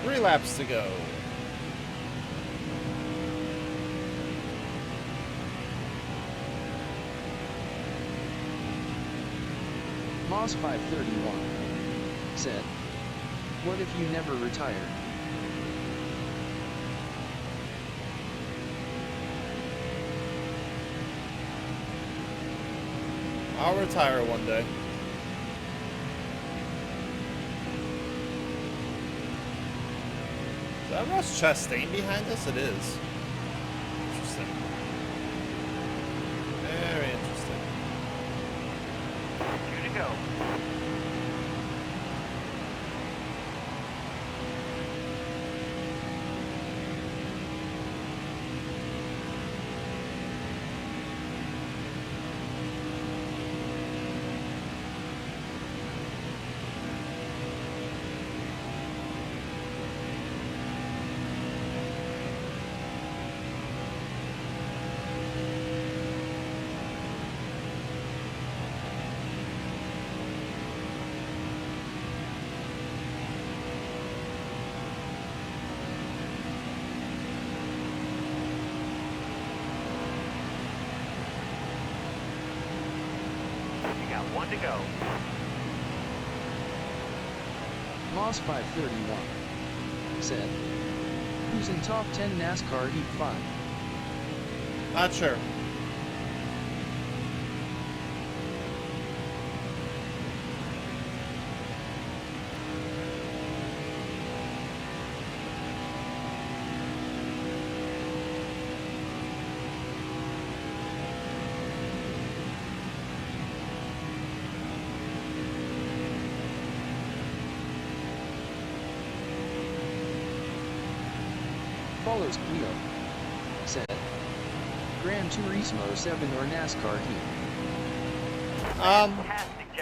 Three laps to go. Moss 531 said, "What if you never retired?" I'll retire one day. Is that Russ Chastain behind us? It is. Interesting. Very interesting. 2 to go. You got 1 to go. Moss 531 said, "Who's in top 10 NASCAR Heat 5?" Not sure. Follows Cleo said, "Gran Turismo 7 or NASCAR Heat?" Fantastic